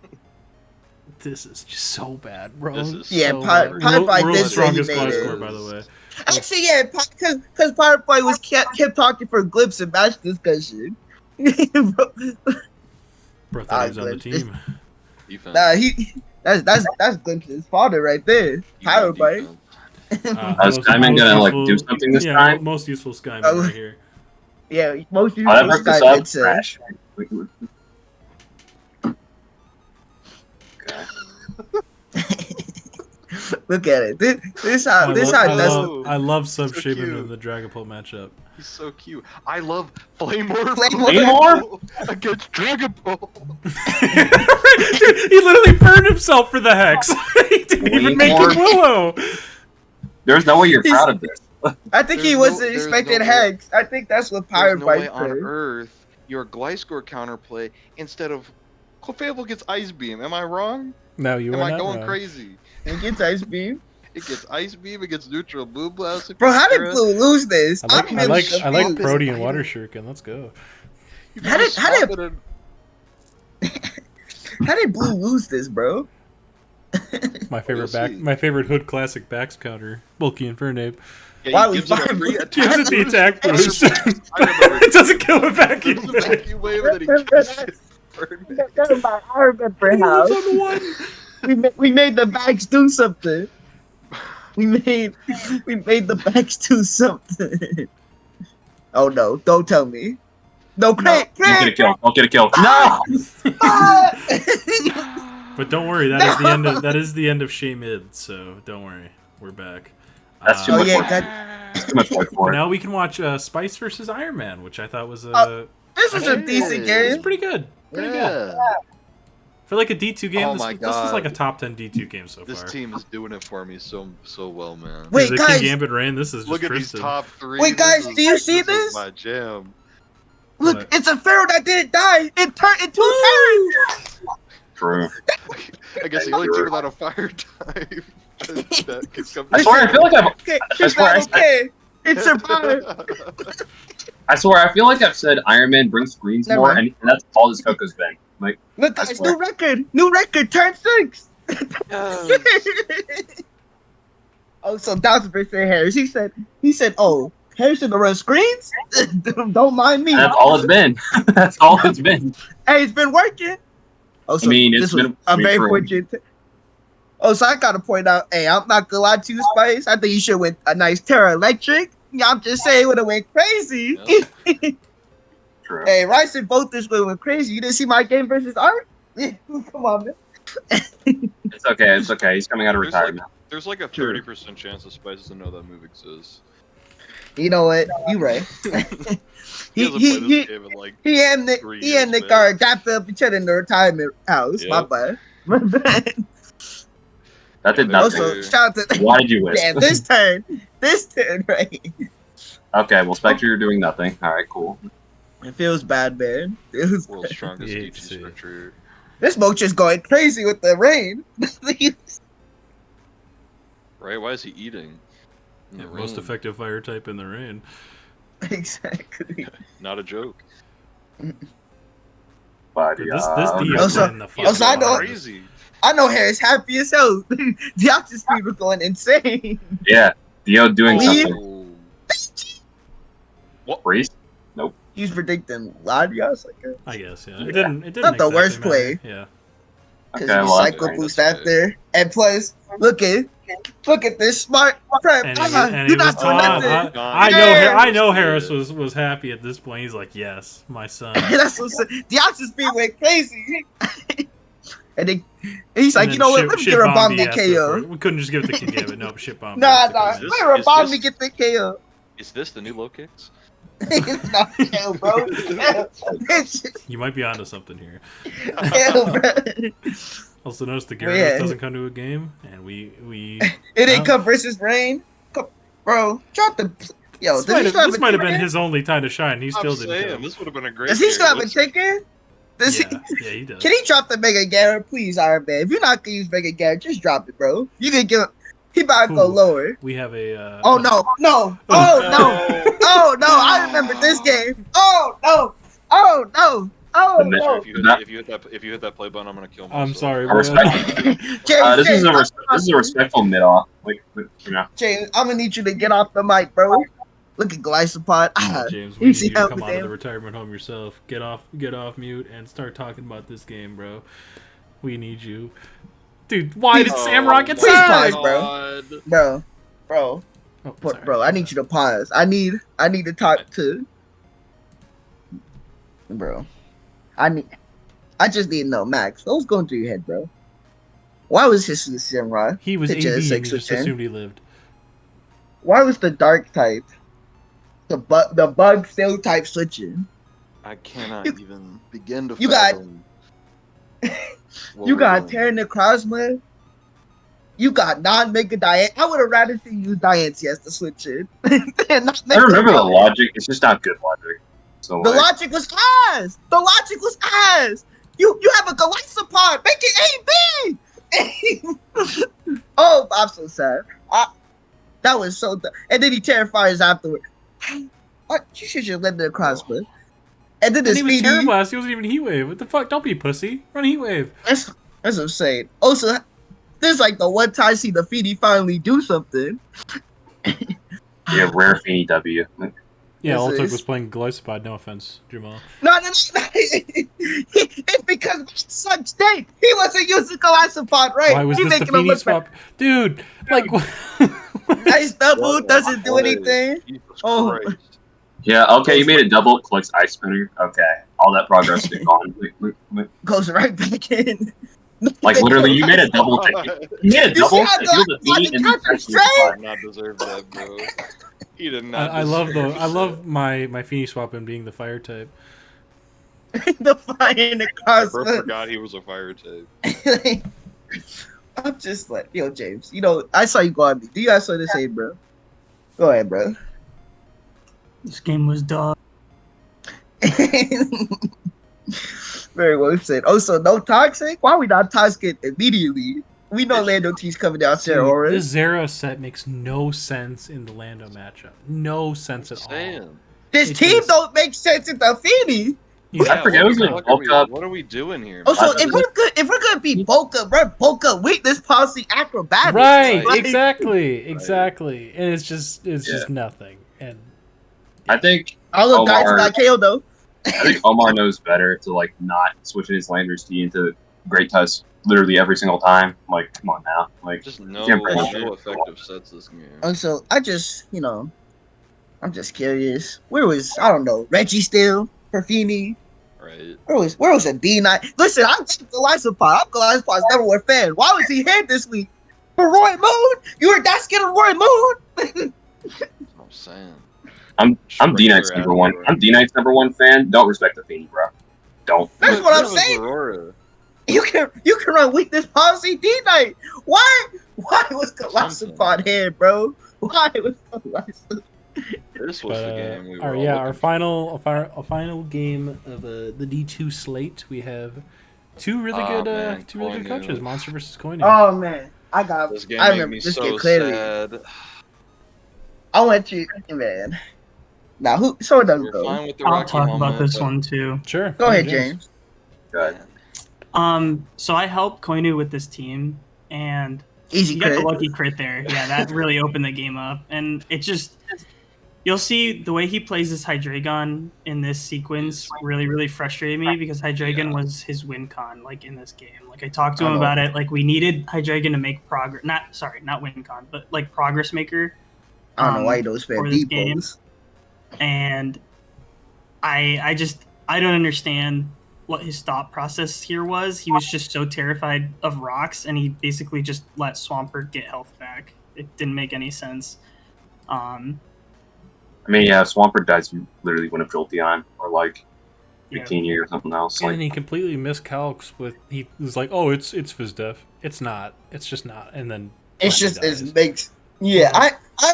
This is just so bad, bro. This is Yeah, so Pi- bad. Pi- Pi World's did say he strongest made claw it. score, by the way. Actually, yeah, because Power Bite was kept talking for Glimpse and match discussion. Bro, thought he was on the Glimpse. team. Defense. Nah, that's Glimpse's father right there. Power Bite. I was Skyman gonna like do something this time? Most useful Skyman Oh. right here. Yeah, most Oh, that useful broke this Sky up. did say. Trash. Look at it. This how I this love, how I that's love, I love Sub So Shaman cute. in the Dragapult matchup. He's so cute. I love Flamewar. Flamewar? Against Dragon Ball. Dude, he literally burned himself for the hex. He didn't even make Flamewar. it Willow. There's no way you're proud of this. I think he There's wasn't there's expecting way- Hex. I think that's what Power There's no way Bite on said. Earth your Gliscor counterplay instead of Clefable gets Ice Beam. Am I wrong? No, you Am were I not going wrong. crazy? He gets Ice Beam. It gets Ice Beam. It gets Neutral Blue Blast. if Bro, you how did Terra. Blue lose this? I like, I'm I like, really I like confused. Protean Water Shuriken. Let's go. You How did- just how did- swap it in- How did Blue lose this, bro? My favorite We'll back, see. my favorite Hood classic backs counter, Bulky Infernape. Yeah, Why he we gives it a fire- free gives attack it the attack boost. boost. I remember. It doesn't kill a vacuum. There's the vacuum wave and then he catches it. I remember how He lives on one. we made the backs do something. We made the backs do something. Oh no! Don't tell me. No, No, Craig, don't get a kill. Don't get a kill. No! But don't worry, that is the end of Shea Mid. So don't worry, we're back. That's too Oh much yeah, work. God, That's too much work for it. Now we can watch Spice versus Iron Man, which I thought was this was a decent it's game. pretty good. Pretty good. Yeah. For like a D2 game, Oh this my is like a God. top 10 D2 game so This far. team is doing it for me so well, man. Wait, Is it guys. King Gambit Rain? This is just Look at Tristan. these top three. Wait, guys, do you see This this? is my jam. Look, What? it's a pharaoh that didn't die. It turned into a turret. True. I guess the only team without a fire type. that can come I swear, I feel like I've. Okay, I swear, it's not okay. It survived. I swear, I feel like I've said Iron Man brings screens Never more, mind. and that's all this Coco's been. Like, Look, I guys, swear. new record, turn 6. Yes. Oh, so 1000% Harris. He said, oh, Harrison to run screens? Don't mind me. that's all it's been. That's all it's been. Hey, it's been working. Oh, so I mean, this it's was been a very true. fortunate. Oh, so I gotta point out, hey, I'm not gonna lie to you, Spice. I think you should win a nice Terra Electric. Yeah, I'm just saying it would have went crazy. Yeah. True. Hey, Rice and both this went crazy. You didn't see my game versus Art? Come on, man. It's okay. It's okay. He's coming out of There's retirement. There's like a 30% chance that Spice doesn't know that move exists. You know what? You right. He hasn't played this game in like He and 3 Nick years, are man. dapped up each other in the retirement house. My Yep. bad. My bad. That did Yeah, nothing. Also, shout out to Why did you win? damn this turn, right? Okay, well, Spectre, you're doing nothing. All right, cool. It feels bad, man. It feels World's bad. strongest Yeah, DT see. structure. This smoke just going crazy with the rain. Right? Why is he eating? In Yeah, the most rain? effective fire type in the rain. Exactly. Not a joke. But Dude, yeah, this D Also- in the He is Also, I going know- crazy. I know Harris happy as hell. The option speed was going insane. yeah, Dio doing Leave. something. What? Freeze? He's predicting Ladios like that. I guess, yeah. It didn't Not the exactly worst matter. play. Yeah. Because Okay, you well, cycle that's boost fine. after. And plus, look at this smart prep. And You're he was not doing taught. nothing. I know Yeah. Harris was happy at this point. He's like, yes, my son. That's what I'm saying. The option speed went crazy. And then he's like, And you then know what? shit- Let me shit get a bomb bomb me to after, KO. We couldn't just give it to King Gambit. Nope, shit bomb. Nah, has to nah. come in. Is Let me this- bomb is me this- get the KO. Is this the new low kicks? It's not kill, bro. It's You might be onto something here. kill, bro. Also notice the Well, Gyarados yeah. doesn't come to a game, and we It ain't Oh. come versus rain. Bro, drop the. Yo, this does he still have a might have been ticket? his only time to shine. He still I'm didn't. saying, come. this would have been a great Does he still have a game. ticket? Does Yeah, yeah, he does. Can he drop the Mega Garrett, please, Iron Man? If you're not gonna use Mega Garrett, just drop it, bro. You can give. He about to go Ooh. lower. We have a. Oh no, no, oh no, oh no! I remember this game. Oh no, oh no, oh The no. If you hit that play button, I'm gonna kill myself. I'm sorry. I man. respect. James, This is James, this is a respectful mid off. Like, you know. James, I'm gonna need you to get off the mic, bro. Look at Glycopod. Oh, James, we need Easy you to help come with out of the him. retirement home yourself. Get off mute and start talking about this game, bro. We need you, dude. Why did Please- Samrock get Please sacked? pause, bro. Bro, Oh, bro, I need you to pause. I need to talk to. Bro, I just need to know, Max. What was going through your head, bro? Why was his Samurai? He was AV. Picture And he 6 just or 10. assumed he lived. Why was the dark type? The bug still type switching. I cannot even begin to. You got- fathom what You we're got doing. Terran Necrozma. You got non-Mega Diane. I would have rather seen you Diancie as the switch in. than not I Mega remember the Diane. logic. It's just not good logic. So The like, logic was ass. The logic was ass. You have a Glycopod. Make it AB. Oh, I'm so sad. That was so dumb. And then he terrifies afterward. What? You should just let it across, but. And then the And he was speedy. Terra Blast. He wasn't even Heat Wave. What the fuck? Don't be pussy. Run Heat Wave. That's what I'm saying. Also, this is like the one time I see the Feedy finally do something. yeah, rare Feeny W. Yeah, all it This took is- was playing Glycopod. No offense, Jamal. No. It's because my son stayed. He wasn't using Glycopod, right? Why was He this the making him Feeny look swap? Dude, like. Nice double, doesn't do anything. Jesus Oh. Christ. Yeah, okay, you made it double. Collects Ice Spinner. Okay, all that progress is gone. Goes right back in. Like literally, you made a double. You made a You double see how to heal the the logic Feeny and counter then straight? Did not deserve that, bro. He did not. I love deserve I love that. my Feeny swap and being the fire type. The fire in the I cosmos. forgot he was a fire type. I'm just like, yo, James. I saw you go on me. Do you guys say the same, bro? Go ahead, bro. This game was dog. Very well said. Also, no toxic. Why are we not toxic immediately? We know Lando T's coming down Sarah Dude, Aura. this Zero set makes no sense in the Lando matchup. No sense at all. Saying. This It team just- don't make sense in the Fini. I forget it was like what, bulk up. what are we doing here? Also, I- if we're gonna be Boca, run Boca weakness policy acrobatics. Right, Like, exactly. And it's just nothing. And I think all those guys Omar- got KO'd though. I think Omar knows better to like not switching his Landers T into Great Tusk literally every single time. Like, come on now. Like, Just no can't play shit. effective sets this game. Also, I'm just curious. Where was Reggie still? Perfini? Right. Where was a D9? Listen, I'm Goliathpod. I'm Goliathpod's number one fan. Why was he here this week? For Roy Moon? You were that scared of Roy Moon? That's what I'm saying. I'm Just D-Knight's regular number one. Aurora. I'm D-Knight's number one fan. Don't respect the Feeney, bro. Don't. That's what I'm That was saying. Aurora. You can run weakness policy D-Night. Why was Goliathpod here, bro? Why was Goliathpod? This was the game we were all our looking final game of the D2 slate. We have two really good Koinu. coaches, Monster versus Koinu. Oh man, I got. This game I made remember me this so game clearly. sad. I want you, man. Now who? So it doesn't We're go. fine with the I'll Rocky talk about helmet, this but- one too. Sure. Go ahead, James. Good. So I helped Koinu with this team, and Easy you got the crit. lucky crit there. Yeah, that really opened the game up, and it just. You'll see the way he plays this Hydreigon in this sequence really frustrated me because Hydreigon was his win con like in this game. Like I talked to him about it. Like we needed Hydreigon to make progress. Not win con, but like progress maker. I don't know why those for fan this game. depots. And I don't understand what his thought process here was. He was just so terrified of rocks, and he basically just let Swampert get health back. It didn't make any sense. I mean, yeah, Swampert dies literally when a Jolteon or like Yeah. 15 years or something else. And Like, he completely miscalcs with he was like, oh, it's Fizdef. It's not. It's just not. And then It's Koinu just dies. it makes. Yeah, I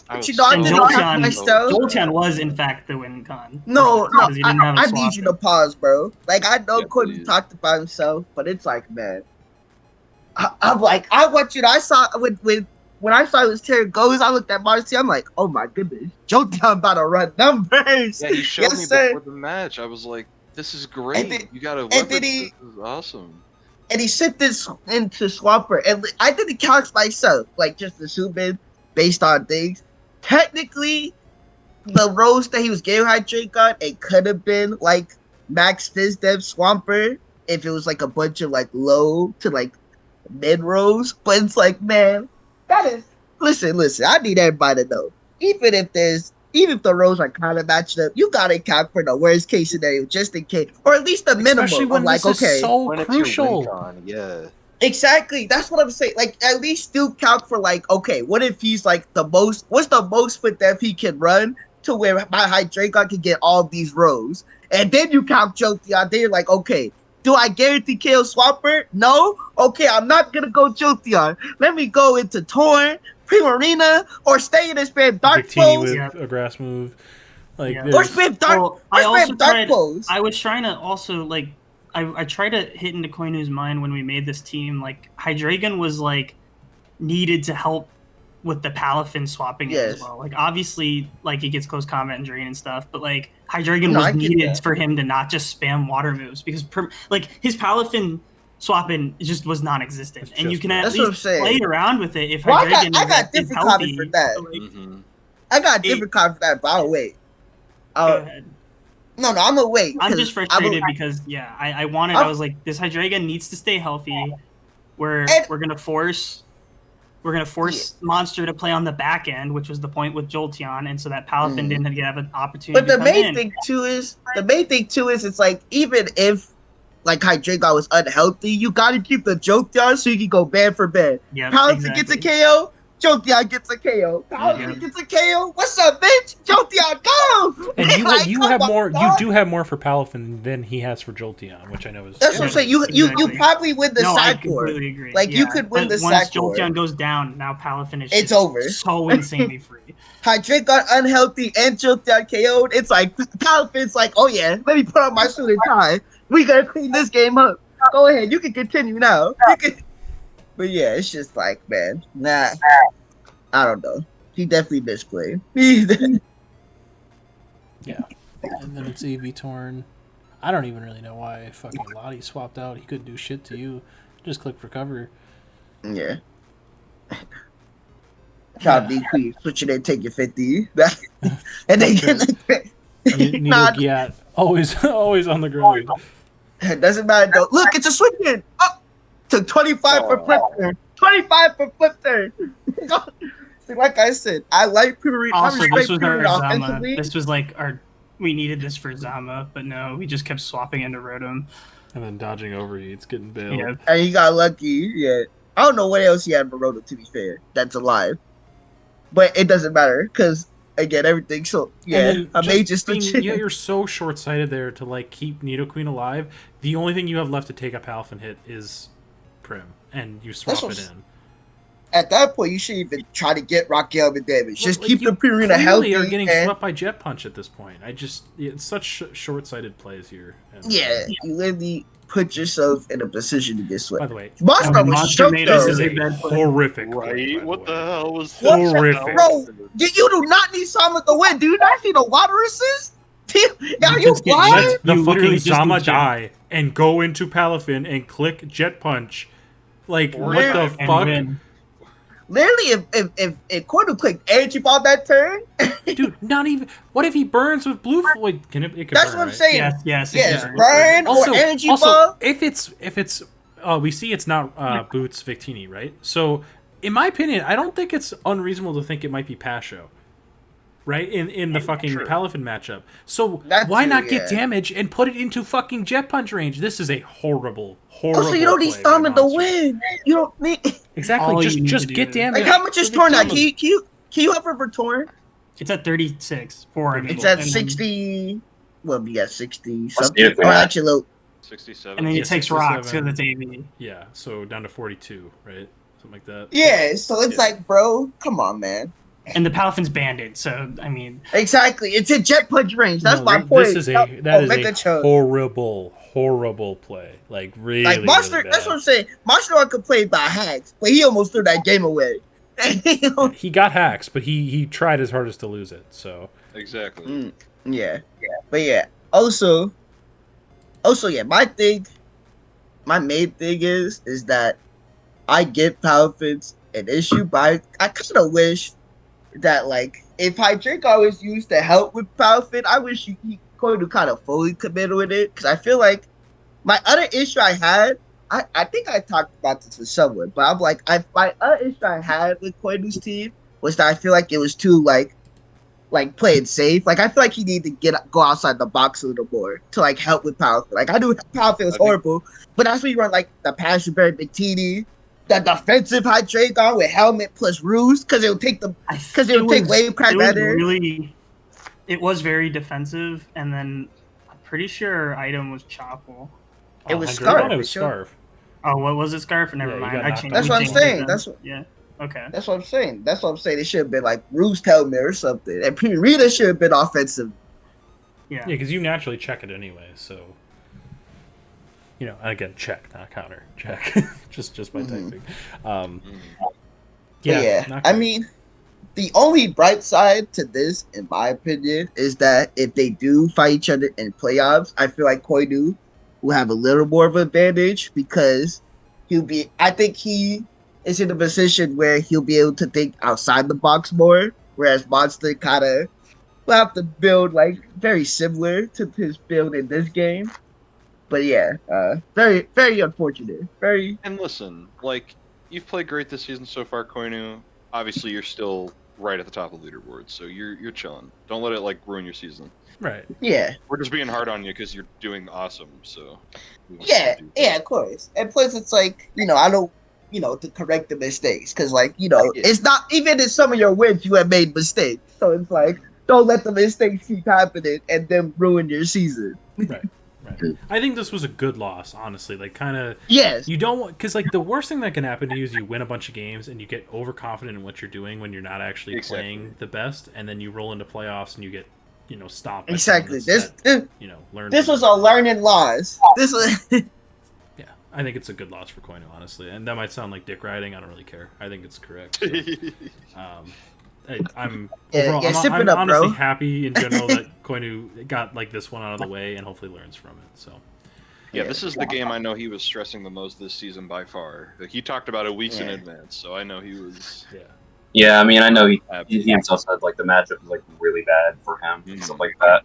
I was you know I And so- didn't have Jolteon- myself. Jolteon was in fact the win con. No, Because he didn't have a I swap need you to pause, bro. Like I know Yeah, Cody please. talked about himself, but it's like, man, I'm like, I want you to. I saw when I saw it was Terry Goes, I looked at Marcy. I'm like, oh my goodness, Jolteon about to run numbers. Yeah, he showed Yes, me sir. before the match. I was like, "This is great. then- You got a and weapon. then he- This is awesome." And he sent this into Swampert, and I did the counts myself, like just assuming based on things. Technically, the roast that he was giving Hydrate on, it could have been like Max Fizdev Swampert if it was like a bunch of like low to like mid rows. But it's like, man, that is listen. I need everybody to know, even if the rows are kind of matched up, you gotta account for the worst case scenario just in case, or at least the minimum. Especially when I'm like, this okay, is so When it's your crucial. win-con, yeah. exactly. That's what I'm saying. Like, at least still count for like, okay, what if he's like what's the most foot depth he can run to where my Hydreigon can get all these rows, and then you count Jolteon. Then you're like, okay, do I guarantee KO Swampert? No. Okay, I'm not gonna go Jolteon. Let me go into Torn, Primarina, or stay in this spam Dark Victini Pulse, with Yeah. a grass move. Like Yeah. or there's- spam Dark, Well, or I also spam Dark tried. Pulse. I was trying to also like I tried to hit into Koinu's mind when we made this team. Like Hydreigon was like needed to help with the Palafin swapping it Yes. as well. Like obviously, like he gets close combat and drain and stuff, but like Hydreigon No, I was get needed that. for him to not just spam water moves because like his Palafin swapping just was non-existent, It's and you just can at That's what I'm least saying. play around with it if Well, I Hydreigon got is different healthy. copy for that. So, like, Mm-hmm. I got a different card for that, but I'll wait. go ahead. No, I'm gonna wait. I'm 'cause just frustrated because I wanted. I was like, this Hydreigon needs to stay healthy. We're gonna force Monster to play on the back end, which was the point with Jolteon, and so that Palafin Mhm. didn't have an opportunity. But the to come main in. thing too is it's like even if like Hydreigon was unhealthy, you gotta keep the joke down so you can go band for band. Yep, Palafin exactly. gets a KO, Jolteon gets a KO. Paladin gets a KO. What's up, bitch? Jolteon, go! And you Like, you come have on, more. dog. You do have more for Palafin than he has for Jolteon, which I know is. That's what I'm saying. You Exactly. probably win the No, I side war. completely agree. Like, you could win But the once sack war. Jolteon goes down, now Palafin is It's just over. so insanely free. Hydreigon got unhealthy and Jolteon KO'd. It's like Palafin's like, oh yeah, let me put on my suit and tie. We gotta clean this game up. Go ahead, you can continue now. You can. But yeah, it's just like, man, nah. I don't know. He definitely misplayed. Yeah. And then it's AV Torn. I don't even really know why fucking Lottie swapped out. He couldn't do shit to you. Just click recover. Yeah. Try to be quick, switch it and take your 50. And then Needle Giat, always on the ground. It doesn't matter though. Look, it's a switch in. Oh, took 25 for flip turn. 25 for flip turn. See, like I said, I like Puri. Also, this was our Zama. offensively. This was like we needed this for Zama, but no, we just kept swapping into Rotom. And then dodging overheats, getting bailed. Yeah. And he got lucky. Yeah. I don't know what else he had for Rotom, to be fair. That's alive. But it doesn't matter, because, again, everything. So, yeah, I may just you're so short-sighted there to, like, keep Nidoqueen alive. The only thing you have left to take a Palafin hit is Prim, and you swap it in. At that point, you shouldn't even try to get Rocky Helmet damage. Just keep the Purina healthy. healthy. You're getting swept by Jet Punch at this point. It's such short-sighted plays here. And, yeah, you literally put yourself in a position to get swept. By the way, Monster was choked, Tomatoes though. is a bad play. horrific. Right? play, by What the the way. hell was Horrific. Bro, you do not need Sama to win. Do you not see the water assist? Are you just get blind? Let the You fucking literally just Zama need Jet. die and go into Palafin and click Jet Punch. Like, what the And fuck? win. Literally, if Cordu clicked energy ball that turn, Dude, not even. What if he burns with blue? Wait, can it? It can that's burn, what I'm right? saying. Yes, Yes, it can. burn or energy ball. if it's we see it's not Boots Victini, right? So, in my opinion, I don't think it's unreasonable to think it might be Pasho, right? In the fucking Palafin matchup. So why not get damage and put it into fucking Jet Punch range? This is a horrible. Also, you don't need play by Stomach to Monster. win. You don't need. Exactly. All you need Just to get do. damage. Like, how much is Torn now? Can you up for Torn? It's at 36 for him. It's at And then- 60. Well, we got 60 Let's something. see if we Or have- actually, look. 67. And then he Yeah, takes 67. rocks because it's AV. Yeah, so down to 42, right? Something like that. Yeah, so it's like, bro, come on, man. And the Palafin's banded, so I mean, Exactly. It's a Jet Punch range. That's No, my point. This is a horrible play. Like, really, Like, Monster, really that's bad. what I'm saying. Monster Hunter could play by hacks, but he almost threw that game away. He got hacks, but he tried his hardest to lose it. So Exactly. Yeah. But yeah. Also, yeah, my main thing is that I get Palafin's an issue, but I kind of wish that, like, if Hydreigon was used to help with Palafin, I wish he could have kind of fully committed with it, because I feel like my other issue I had, I think I talked about this with someone, but I'm like, my other issue I had with Koinu's team was that I feel like it was too, like playing safe. Like, I feel like he needed to go outside the box a little more to, like, help with Palafin. Like, I knew Palafin was horrible, but that's when you run, like, the Passion Berry Bettini, the defensive Hydreigon with helmet plus ruse, because it'll take wave crack better. It was very defensive, and then I'm pretty sure our item was Chopple. It was Hydreigon, Scarf. It was Scarf. Oh, what was it? Scarf? Never Yeah, you mind. got I knocked changed. out. That's what I'm changed saying. it then. Yeah. Okay. That's what I'm saying. It should have been like Ruse helmet or something. And Rita should have been offensive. Yeah. Yeah, because you naturally check it anyway. So, again, check, not counter. Check, just by typing. Yeah. not I great. mean, the only bright side to this, in my opinion, is that if they do fight each other in playoffs, I feel like Koinu will have a little more of an advantage, because I think he is in a position where he'll be able to think outside the box more, whereas Monster kind of will have to build, like, very similar to his build in this game. But yeah, very, very unfortunate. Very. And listen, like, you've played great this season so far, Koinu. Obviously, you're still right at the top of the leaderboard, so you're chilling. Don't let it, like, ruin your season. Right. Yeah. We're just being hard on you because you're doing awesome. So. Yeah, of course. And plus, it's like, I don't to correct the mistakes. Because, it's not, even in some of your wins, you have made mistakes. So it's like, don't let the mistakes keep happening and then ruin your season. Right. I think this was a good loss, honestly. Like, kind of. Yes. You don't want, because the worst thing that can happen to you is you win a bunch of games and you get overconfident in what you're doing when you're not actually playing the best, and then you roll into playoffs and you get, stomped. Exactly. This was a a learning loss. This was. Yeah, I think it's a good loss for Koinu, honestly, and that might sound like dick riding. I don't really care. I think it's correct. So. I'm honestly happy in general that Koinu got this one out of the way and hopefully learns from it. So, yeah, this is the game I know he was stressing the most this season by far. He talked about it weeks in advance, so I know he was. Yeah, I mean, I know he himself said the matchup was really bad for him and stuff like that.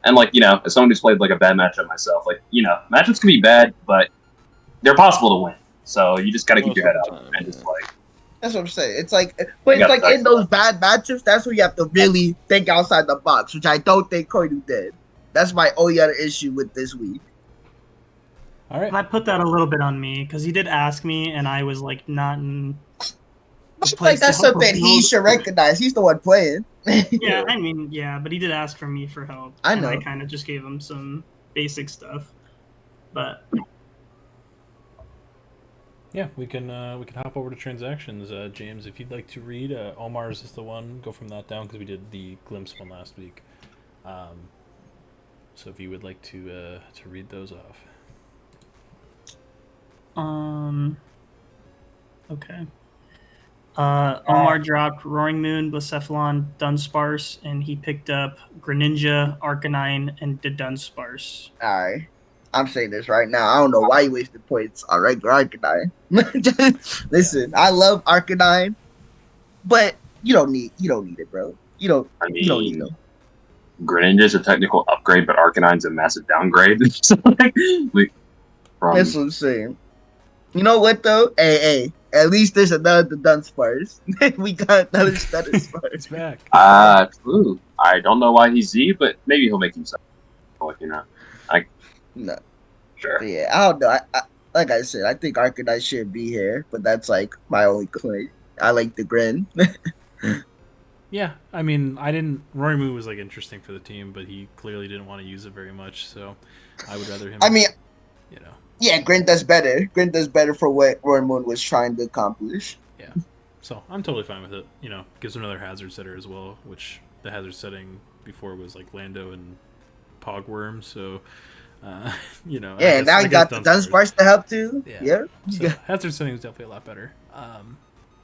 And as someone who's played a bad matchup myself, matchups can be bad, but they're possible to win. So you just got to keep your head up and just That's what I'm saying. It's in those bad matchups, that's where you have to really think outside the box, which I don't think Koinu did. That's my only other issue with this week. All right. I put that a little bit on me because he did ask me, and I was not in. That's something he should recognize. He's the one playing. Yeah, I mean, but he did ask for me for help. I know. And I kind of just gave him some basic stuff, but. Yeah, we can hop over to transactions. James, if you'd like to read, Omar's is the one. Go from that down because we did the glimpse one last week. So if you would like to read those off. Okay. Omar dropped Roaring Moon, Blacephalon, Dunsparce, and he picked up Greninja, Arcanine, and the Dunsparce. All right. I'm saying this right now. I don't know why you wasted points on regular Arcanine. Listen, I love Arcanine, but you don't need it, bro. You don't need it. Greninja's a technical upgrade, but Arcanine's a massive downgrade. That's what I'm saying. You know what though? Hey, at least there's another Dunsparce. We got another Dunsparce. It's back. True. I don't know why he's Z, but maybe he'll make himself. No. Sure. But yeah, I don't know. I like I said, I think Arcanine should be here, but that's my only claim. I like the Grin. Yeah, I mean, Roaring Moon was interesting for the team, but he clearly didn't want to use it very much, so I would rather him. I mean, yeah, Grin does better. Grin does better for what Roaring Moon was trying to accomplish. Yeah, so I'm totally fine with it. Gives him another hazard setter as well, which the hazard setting before was Lando and Pogworm, so. Yeah, now you got the Dunsparce to help too. Yeah. So hazard setting is definitely a lot better.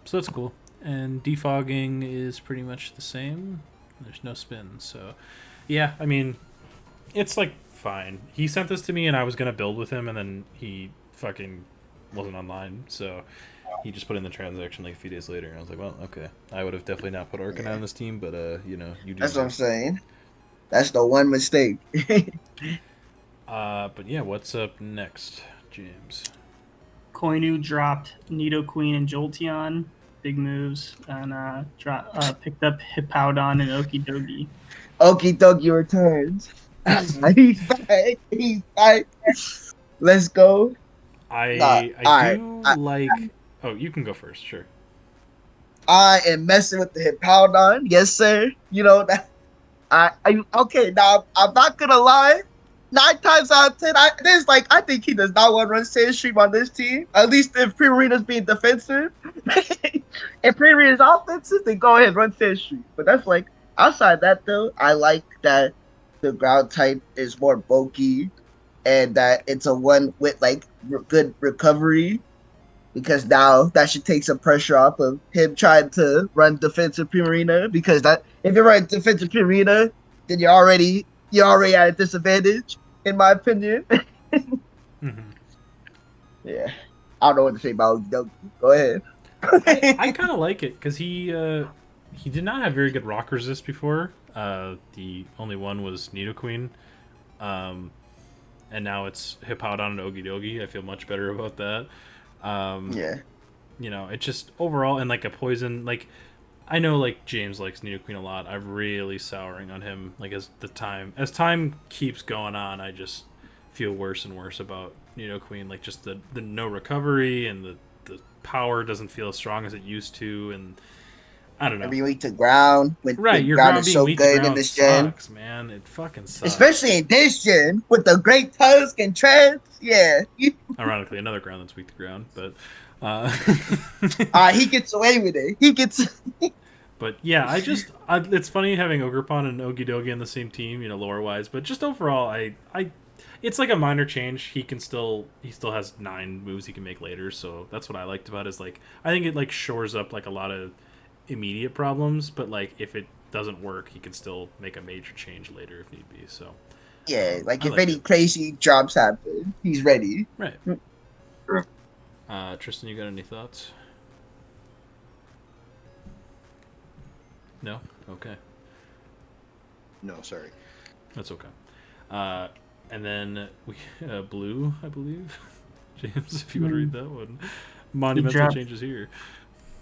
So that's cool. And defogging is pretty much the same. There's no spin, so yeah. I mean, it's fine. He sent this to me, and I was gonna build with him, and then he fucking wasn't online, so he just put in the transaction a few days later, and I was like, well, okay. I would have definitely not put Arcanine on this team, but you do. That's what I'm saying. That's the one mistake. But yeah, what's up next, James? Koinu dropped Nidoqueen and Jolteon, big moves, and picked up Hippowdon and Okidogi. Okidogi returns. He's back. He's back. Let's go. Oh, you can go first, sure. I am messing with the Hippowdon. Yes, sir. That. Okay, now I'm not gonna lie. 9 times out of 10, I think he does not want to run Sand Stream on this team. At least if Pre-Arena's being defensive. If Pre-Arena's offensive, then go ahead, run Sand Stream. But that's outside that though, I like that the ground type is more bulky and that it's a one with good recovery. Because now that should take some pressure off of him trying to run defensive Pre-Arena. Because if you run defensive Pre-Arena, then you're already at a disadvantage, in my opinion. Mm-hmm. Yeah. I don't know what to say about Okidogi. Go ahead. I kind of like it, because he did not have very good rock resist before. The only one was Nidoqueen. And now it's Hippowdon and Okidogi. I feel much better about that. Yeah. It's just overall, and a poison, I know James likes Nidoqueen a lot. I'm really souring on him. As time keeps going on, I just feel worse and worse about Nidoqueen. Just the no recovery and the power doesn't feel as strong as it used to, and I don't know. Every week to ground. When Your ground ground is being so weak to good in ground this gen. sucks, man. It fucking sucks. Especially in this gen with the great Tusk and Treads. Yeah. Ironically, another ground that's weak to ground, but He gets away with it. He gets. But yeah, it's funny having Ogrepon and Okidogi on the same team, lore wise. But just overall, it's like a minor change. He still has 9 moves he can make later, so that's what I liked about it. Is like I think it like shores up like a lot of immediate problems, but like if it doesn't work, he can still make a major change later if need be. So Yeah, like if any crazy drops happen, he's ready. Right. Sure. Tristan, you got any thoughts? No? Okay. No, sorry. That's okay. And then we Blue, I believe. James, if you want to read that one. Monumental changes here.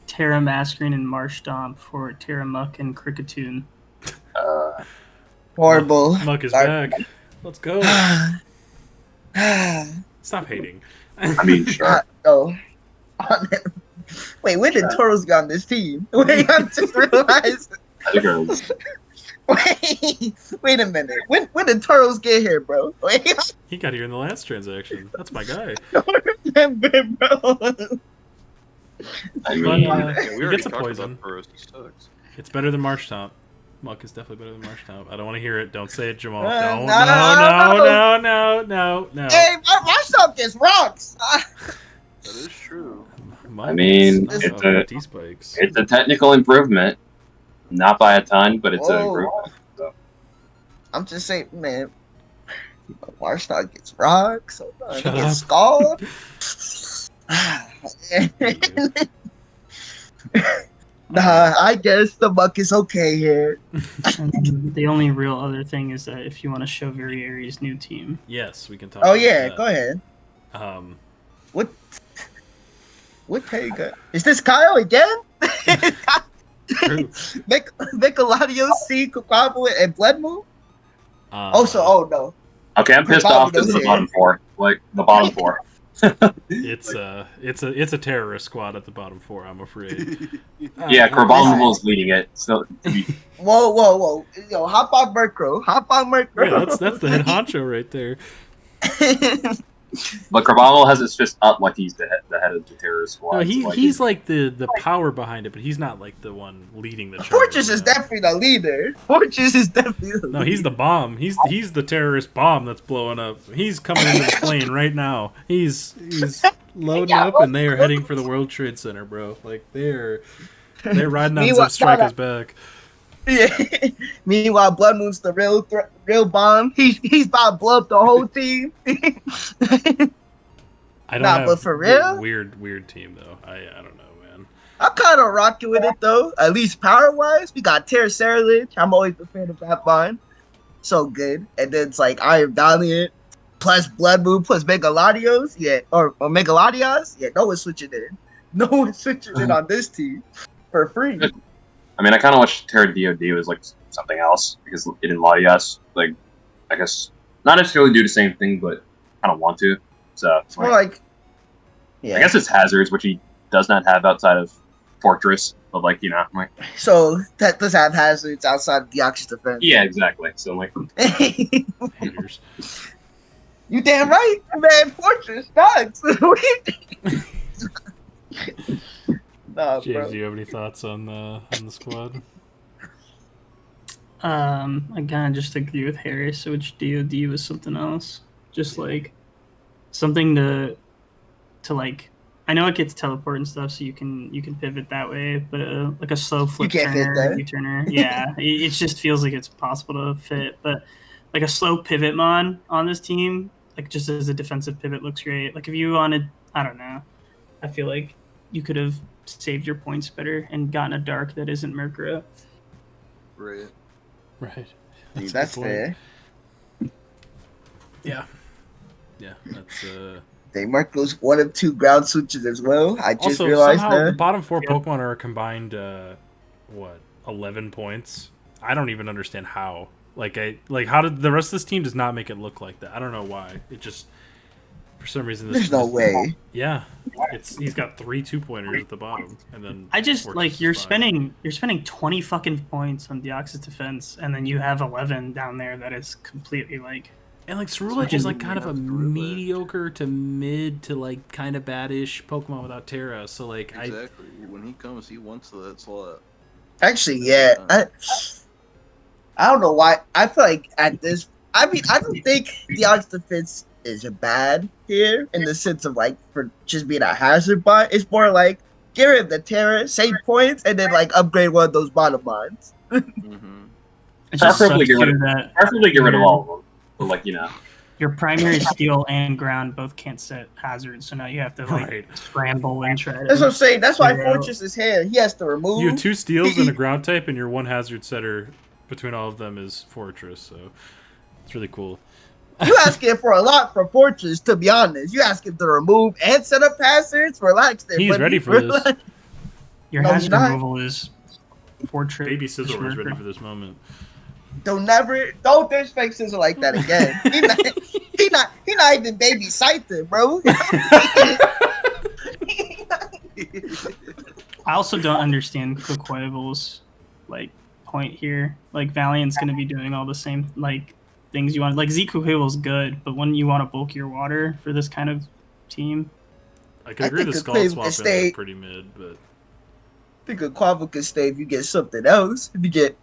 Terra Masquerade and Marshtomp for Terra Muck and Cricketoon. Horrible. Muck is back. Let's go. Stop hating. I mean, sure. Wait, when did Toros get on this team? Wait, I just realized. Wait a minute. When did Toros get here, bro? Wait. He got here in the last transaction. That's my guy. Don't remember, bro. I mean, he gets a poison. It's better than Marshtomp. Muck is definitely better than Marshtomp. I don't want to hear it. Don't say it, Jamal. No. Hey, Marshtomp gets rocks. That is true. I mean, it's a technical improvement. Not by a ton, but it's an improvement. So. I'm just saying, man. Marshtomp gets rocks. He gets scald. Nah, I guess the Muck is okay here. And the only real other thing is that if you want to show Verrieri's new team. Yes, we can talk about that. Go ahead. What take? Is this Kyle again? Nickelodeon, C, Kukabu, and Blood Moon? No. Okay, I'm pissed off because of the bottom 4. Like, the bottom 4. It's a terrorist squad at the bottom 4, I'm afraid. Yeah, Corvalmo is leading it. So whoa! Yo, hop on Murkrow. Yeah, that's the head honcho right there. But Corvalmo has his fist up like he's the head of the terrorist squad. No, he's like the power behind it, but he's not like the one leading the charge. Fortress is definitely the leader. No, he's the bomb. He's the terrorist bomb that's blowing up. He's coming into the plane right now. He's loading up, and they are heading for the World Trade Center, bro. Like they're riding on Zipstrika's back. Yeah. Meanwhile, Blood Moon's the real bomb. He's about to blow up the whole team. I don't know. But for real, weird team though. I don't know, man. I'm kind of rocking with it though. At least power wise, we got Terra Ceruledge. I'm always a fan of that line. So good. And then it's like Iron Valiant plus Blood Moon plus Megaladios. Yeah, or Megaladios. Yeah, no one's switching in. No one's switching in on this team for free. I mean, I kind of wish Terra DOD was like something else because it didn't Latias, like, I guess not necessarily do the same thing, but kind of want to. So it's more like, yeah. I guess it's hazards, which he does not have outside of Fortress, but like like. So that does have hazards outside of the Oxys defense. Yeah, exactly. So I'm like, haters. You damn right, man. Fortress sucks. Nah, James, bro. do you have any thoughts on the squad? I kind of just agree with Harris, which DOD was something else. Just like something to like. I know it gets teleport and stuff, so you can pivot that way, but like a slow flip turner, U-turner, yeah, it just feels like it's possible to fit. But like a slow pivot mon on this team, like just as a defensive pivot, looks great. Like if you wanted, I don't know, I feel like you could have saved your points better and gotten a dark that isn't Murkrow. Right. That's fair. Yeah, that's They mark those 1 of 2 ground switches as well. I just also, realized somehow that. The bottom 4 Pokemon are combined 11 points. I don't even understand how. How did the rest of this team does not make it look like that? I don't know why. It just For some reason, There's no way. Yeah, he's got 3 2-pointers at the bottom, and then I just Fortress like is you're fine. spending 20 fucking points on Deoxys defense, and then you have 11 down there that is completely like. And like Ceruledge is like kind of a mediocre to mid to like kind of badish Pokemon without Terra. So like exactly when he comes, he wants that slot. Actually, yeah. I don't know why. I feel like at this, I mean, I don't think Deoxys defense is bad here in the sense of like for just being a hazard bot. It's more like get rid of the Terra, save points, and then like upgrade one of those bottom lines. Mm-hmm. Preferably get rid of all of them. So like your primary steel and ground both can't set hazards, so now you have to like scramble and try to. That's what I'm saying. That's why Fortress is here. He has to remove. You have 2 steals and a ground type, and your 1 hazard setter between all of them is Fortress. So it's really cool. You asking for a lot from Fortress, to be honest. You asking to remove and set up hazards? Relax there. He's ready for this. Your hazard removal is Fortress. Baby Sizzle is ready for this moment. Don't disrespect Sizzle like that again. He not even baby Scyther, bro. I also don't understand Quaquavel's like point here. Like Valiant's gonna be doing all the same like things you want. Like Quaquavel's good, but when you want to bulk your water for this kind of team, I can agree the Scald swap is pretty mid, but I think a Quavel could stay if you get something else. If you get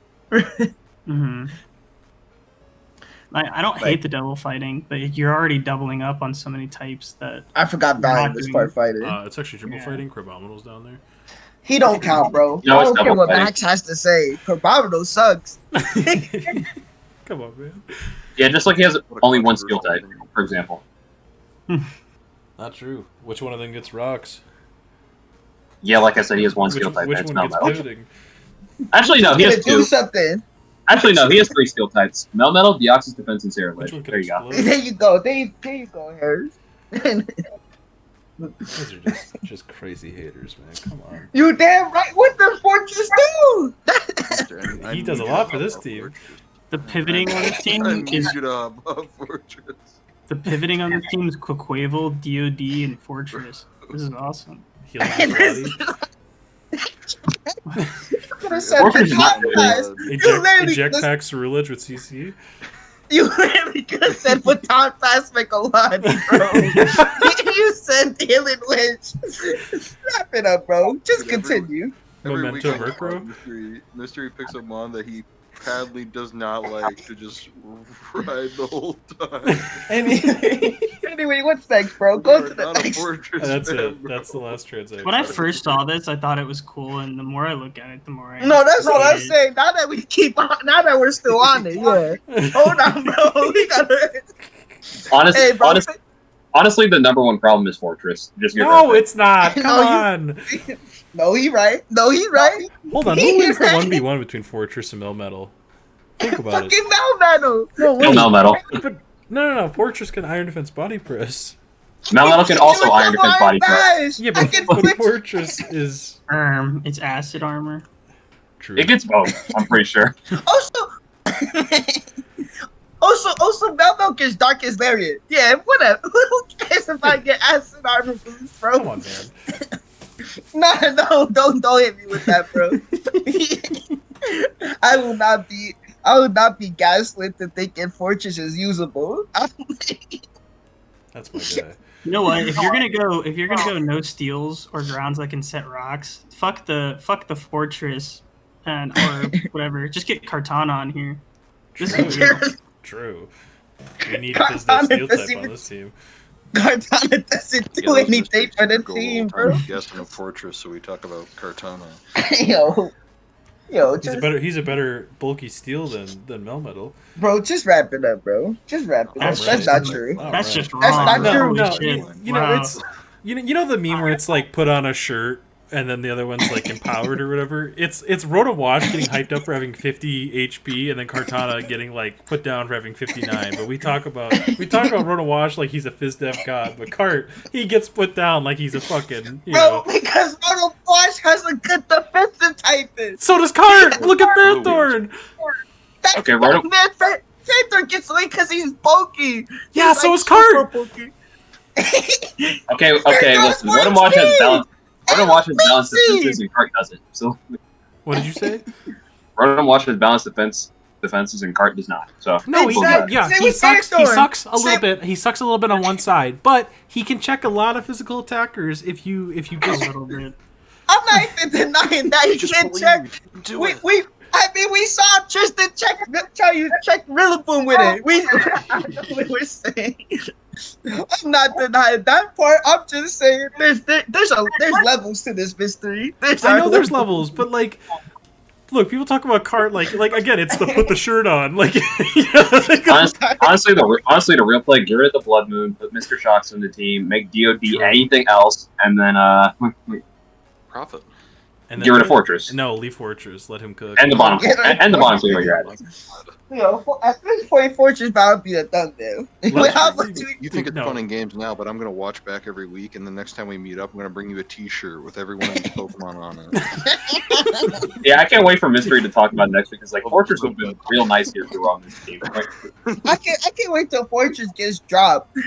I don't hate the double fighting, but you're already doubling up on so many types that I forgot Valiant was part fighting. It's actually triple fighting. Crabominal's down there. He don't count, bro. I don't care what Max has to say. Crabominal sucks. Come on, man. Yeah, just like he has only 1 skill type, for example. Not true. Which one of them gets rocks? Yeah, like I said, he has 1 skill type. Which one gets pivoting? Actually, no, he has 2. Do something. Actually, no, he has 3 skill types: Melmetal, Deoxys defense, and Ceruledge. There you go. There you go. There you go, Harris. Those are just crazy haters, man. Come on. You damn right. What the Fortress do? He does a lot for this team. The pivoting on this team is Fortress. The pivoting on this team is Quaquavel, DOD, and Fortress. This is awesome. Healing his body. Eject pack Ceruledge with CC. You really could have said Baton Pass Mikolani, bro. You said Healing Witch. Wrap it up, bro. Just continue. Memento Murkrow. Mystery picks up Mon that he sadly does not like to just ride the whole time. Anyway, what's next, bro? Go to the next. That's it. That's the last transaction. When I first saw this, I thought it was cool, and the more I look at it, the more I. No, that's what I'm saying. Now that we keep on, now that we're still on it, yeah. Hold on, bro. We gotta. Honestly, the number 1 problem is Fortress. No, it's not. Come on. No, he right. Hold on. Who wins the 1v1 between Fortress and Melmetal? Think about it. Fucking Melmetal. No, Melmetal. But no. Fortress can Iron Defense Body Press. Melmetal can also Iron Defense Body Press. Yeah, but Fortress is... it's acid armor. True. It gets both, I'm pretty sure. Also, Melmetal gets Darkest Lariat. Yeah, whatever. Who cares if I get acid armor from this, bro? Come on, man. No, don't hit me with that, bro. I will not be gaslit to thinking Fortress is usable. That's my guy. You know what? If you're gonna go no steals or grounds that can set rocks, fuck the Fortress or whatever. Just get Kartana on here. This is True. We need this steel type on this team. Kartana doesn't do anything for the team, bro. I'm guessing a Fortress, so we talk about Kartana. Yo, he's a better bulky steel than Melmetal. Bro, just wrap it up, bro. Just wrap it up. That's not true. That's just wrong. That's not true. No, you know it's you know the meme where it's like put on a shirt and then the other one's like empowered or whatever. It's Rotom Wash getting hyped up for having 50 HP and then Kartana getting like put down for having 59. But we talk about Rotom Wash like he's a FizzDev god, but Cart, he gets put down like he's a fucking because Rotom Wash has a good defensive type. So does Cart. Look at Fanthorn. Okay, Rotom. Fanthorn gets away because he's bulky. Yeah, so is Cart. Okay, listen. Rotom Wash has balance. Rotom Wash has balanced defenses, and Cart doesn't. So, What did you say? Rotom Wash has balanced defenses, and Cart does not. So, No, Exactly. he Same with sucks. He Garathorn. sucks a little bit. He sucks a little bit on one side, but he can check a lot of physical attackers if you A just. little bit. I'm not even denying that he Just can believe check. you can do We, it. we, I mean, we saw Tristan check Rillaboom with it. We were saying. I'm not denying that part. I'm just saying there's levels to this mystery. I know there's levels, but like, look, people talk about Cart like again, it's the put the shirt on, like. honestly, the real play: get rid of the Blood Moon, put Mr. Shocks in the team, make DOD anything else, and then Profit. And get rid of Fortress. No, leave Fortress. Let him cook. And the bottom, and the bottom three where you're at. You know, at this point, Fortress about to be a thumbnail. How much do we You think it's No. fun and games now, but I'm gonna watch back every week, and the next time we meet up, I'm gonna bring you a T-shirt with every one of these Pokemon on it. Yeah, I can't wait for Mystery to talk about next week. Because like Fortress would have been real nice if you were on this team. I can't wait till Fortress gets dropped.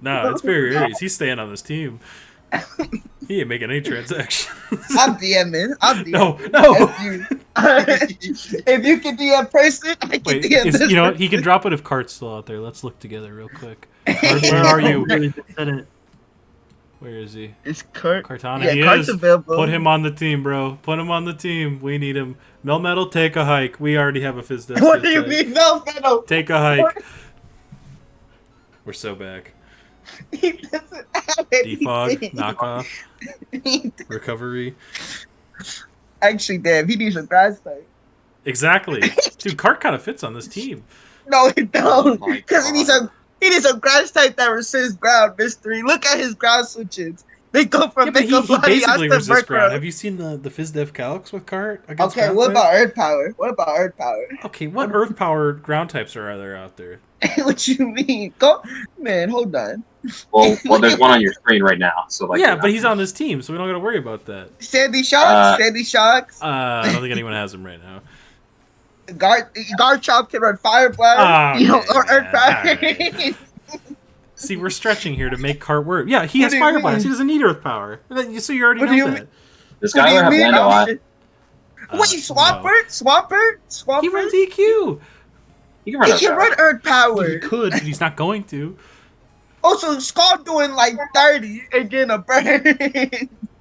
Nah, it's very early. He's staying on this team. He ain't making any transactions. I'm DMing. No. If you can DM person, I can Wait, DM this. you know what? He can drop it if Cart's still out there. Let's look together real quick. Cart, where are you? Really just said it. Where is he? It's Kurt. Cartana, Yeah, he Kart's is. available. Put him on the team, bro. Put him on the team. We need him. Melmetal, take a hike. We already have a Fizz. What do you mean? No. Take a hike. We're so back. He doesn't have Defog, anything. knockoff, recovery. Actually, damn, he needs a grass type. Exactly. Dude, Cart kind of fits on this team. No, he don't. my Because he needs a grass type that resists ground mystery. Look at his ground switches. They go from Yeah, but Mega he Body basically to resists ground. Murkrow. Have you seen the FizzDev calcs with Cart? Against Okay, ground what about types? Earth Power? Okay, what Earth Power ground types are there out there? What you mean? Go, man. Hold on. Well, there's one on your screen right now. So like, Yeah, but he's on this team, so we don't got to worry about that. Sandy Shocks. I don't think anyone has him right now. Garchomp can run Fire Blast. Or Earth Power. Alright. See, we're stretching here to make Cart work. Yeah, he has What do you Fire mean? Blast. He doesn't need Earth Power. So you already What do you know mean? that. Does What do Skylar you have mean? Lando on? Wait, Swampert? He runs EQ. He can run He Earth can Power. run Earth Power. He could, but he's not going to. Also, Skull doing like 30 and getting a burn.